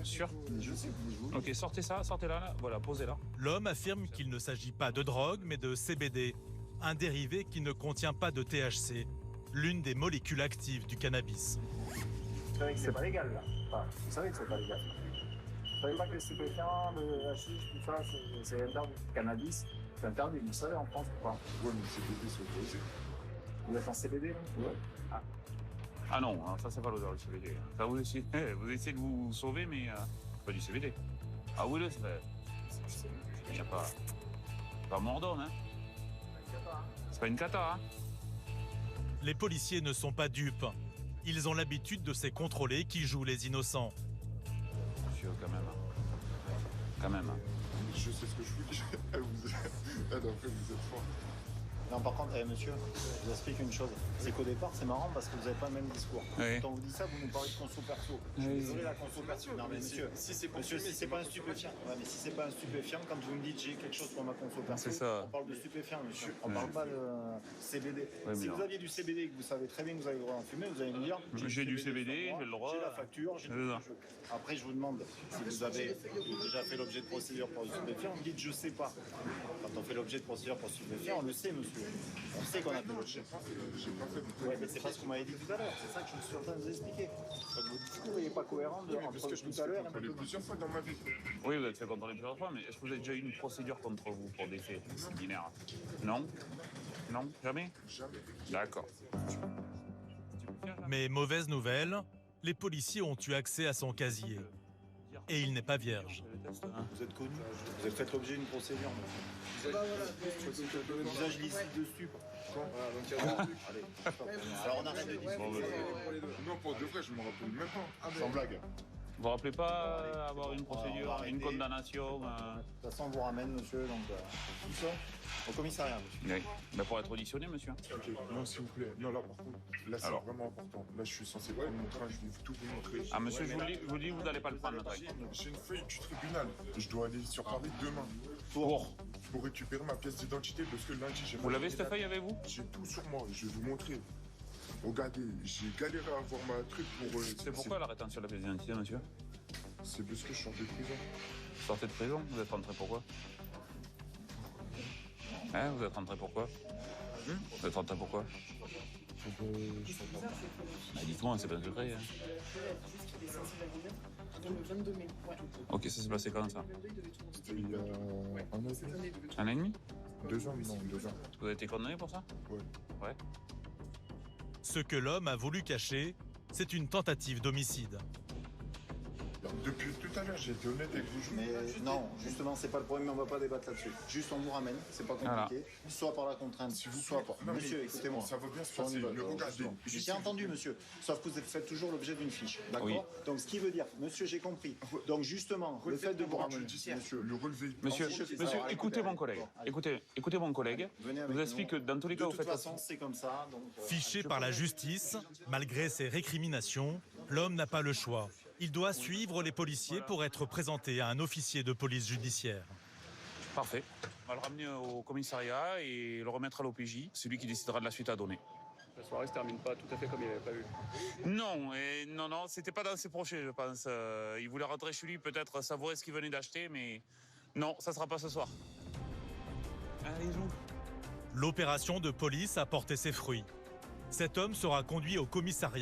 Sûr? Je sais. Ok, sortez ça, sortez-la, là. Voilà, posez-la. L'homme affirme qu'il ne s'agit pas de drogue, mais de CBD, un dérivé qui ne contient pas de THC, l'une des molécules actives du cannabis. Vous savez que c'est pas légal, là. Enfin, vous savez que c'est pas légal. Vous savez pas que les stupéfiants, le hashish, tout ça, c'est interdit. Le cannabis, c'est interdit. Vous savez en France ou pas? Ouais, mais le CBD, c'est autorisé. Vous êtes en CBD, là? Ouais. Ah non, ça c'est pas l'odeur du CBD. Ça, vous essayez de vous sauver, mais c'est pas du CBD. Ah oui, là, il n'y a pas mordant, hein. C'est pas une cata, hein. Les policiers ne sont pas dupes. Ils ont l'habitude de ces contrôlés qui jouent les innocents. Monsieur, quand même. Quand même. Je sais ce que je vous dis. En fait, vous êtes fort. Non, par contre, monsieur, je vous explique une chose. C'est qu'au départ, c'est marrant parce que vous n'avez pas le même discours. Oui. Quand on vous dit ça, vous nous parlez de conso perso. Je suis désolé, la conso perso. Non, mais monsieur, si c'est pas un stupéfiant. Ouais, mais si c'est pas un stupéfiant, quand vous me dites j'ai quelque chose pour ma conso perso, on parle de stupéfiant, monsieur. On parle pas de CBD. Si vous aviez du CBD et que vous savez très bien que vous avez le droit d'en fumer, vous allez me dire j'ai du CBD, j'ai le droit. J'ai la facture, j'ai le jeu. Après, je vous demande si vous avez déjà fait l'objet de procédure pour le stupéfiant, vous me dites je sais pas. Quand on fait l'objet de procédure pour le stupéfiant, on le sait, monsieur. On sait qu'on a fait l'objet. Ouais, mais c'est pas ce que vous m'avez dit tout à l'heure. C'est ça que je suis en train de vous expliquer. Donc, votre discours n'est pas cohérent entre tout à l'heure. Plusieurs fois dans ma vie. Oui, vous êtes fait contrôler plusieurs fois, mais est-ce que vous avez déjà eu une procédure contre vous pour des faits similaires? Non? Non? Jamais? Jamais. D'accord. Mais mauvaise nouvelle, les policiers ont eu accès à son casier. Et il n'est pas vierge. Vous êtes connu, vous avez fait l'objet d'une procédure. Le visage licite dessus. Alors on arrête de discuter. Non, pour de vrai, je me rappelle même pas. Sans blague. Vous vous rappelez pas avoir une procédure, une condamnation De toute façon, on vous ramène, monsieur, donc où ça? Au commissariat, monsieur. Oui, mais pour être auditionné, monsieur. Ok, non, s'il vous plaît. Non, là, par contre, là, c'est vraiment important. Là, je suis censé prendre mon train, je vais tout vous montrer. Ah, monsieur, je vous dis, vous n'allez pas le prendre, notre train. J'ai une feuille du tribunal. Je dois aller sur Paris demain. Pour récupérer ma pièce d'identité, parce que lundi, j'ai... Vous l'avez, cette feuille, avec vous? J'ai tout sur moi, je vais vous montrer. Regardez, j'ai galéré à avoir ma truc pour... C'est pourquoi la rétention de la pièce d'identité, monsieur? C'est parce que je sors de prison. Vous sortez de prison? Vous êtes rentré pourquoi? Hein? Vous êtes rentré pourquoi? Vous êtes rentré pourquoi? Bah, dites-moi, c'est pas un secret. Hein. Le 22 mai, ouais. Ok, ça s'est passé quand, ça? C'était il y a un an et demi. Un an et demi? 2 ans, non, 2 ans. Vous avez été condamné pour ça? Ouais. Ouais. Ce que l'homme a voulu cacher, c'est une tentative d'homicide. Depuis tout à l'heure, j'ai été honnête avec vous. Mais non, justement, c'est pas le problème, on va pas débattre là-dessus. Juste, on vous ramène, c'est pas compliqué. Soit par la contrainte, soit par... Non, monsieur, écoutez-moi. Ça va bien se passer, ne regardez. J'ai entendu, monsieur. Sauf que vous faites toujours l'objet d'une fiche, d'accord? Oui. Donc, ce qui veut dire, monsieur, j'ai compris. Donc, justement, le fait de vous ramener... Monsieur, le relevé. Monsieur, écoutez mon collègue. Écoutez mon collègue. Je vous explique que dans tous les cas, vous faites... De toute façon, c'est comme ça. Fiché par la justice, malgré ses récriminations, l'homme n'a pas le choix. Il doit suivre les policiers pour être présenté à un officier de police judiciaire. Parfait. On va le ramener au commissariat et le remettre à l'OPJ. C'est lui qui décidera de la suite à donner. La soirée se termine pas tout à fait comme il avait prévu. Non, c'était pas dans ses projets, je pense. Il voulait rentrer chez lui, peut-être savourer ce qu'il venait d'acheter, mais non, ça sera pas ce soir. Allez, joue. L'opération de police a porté ses fruits. Cet homme sera conduit au commissariat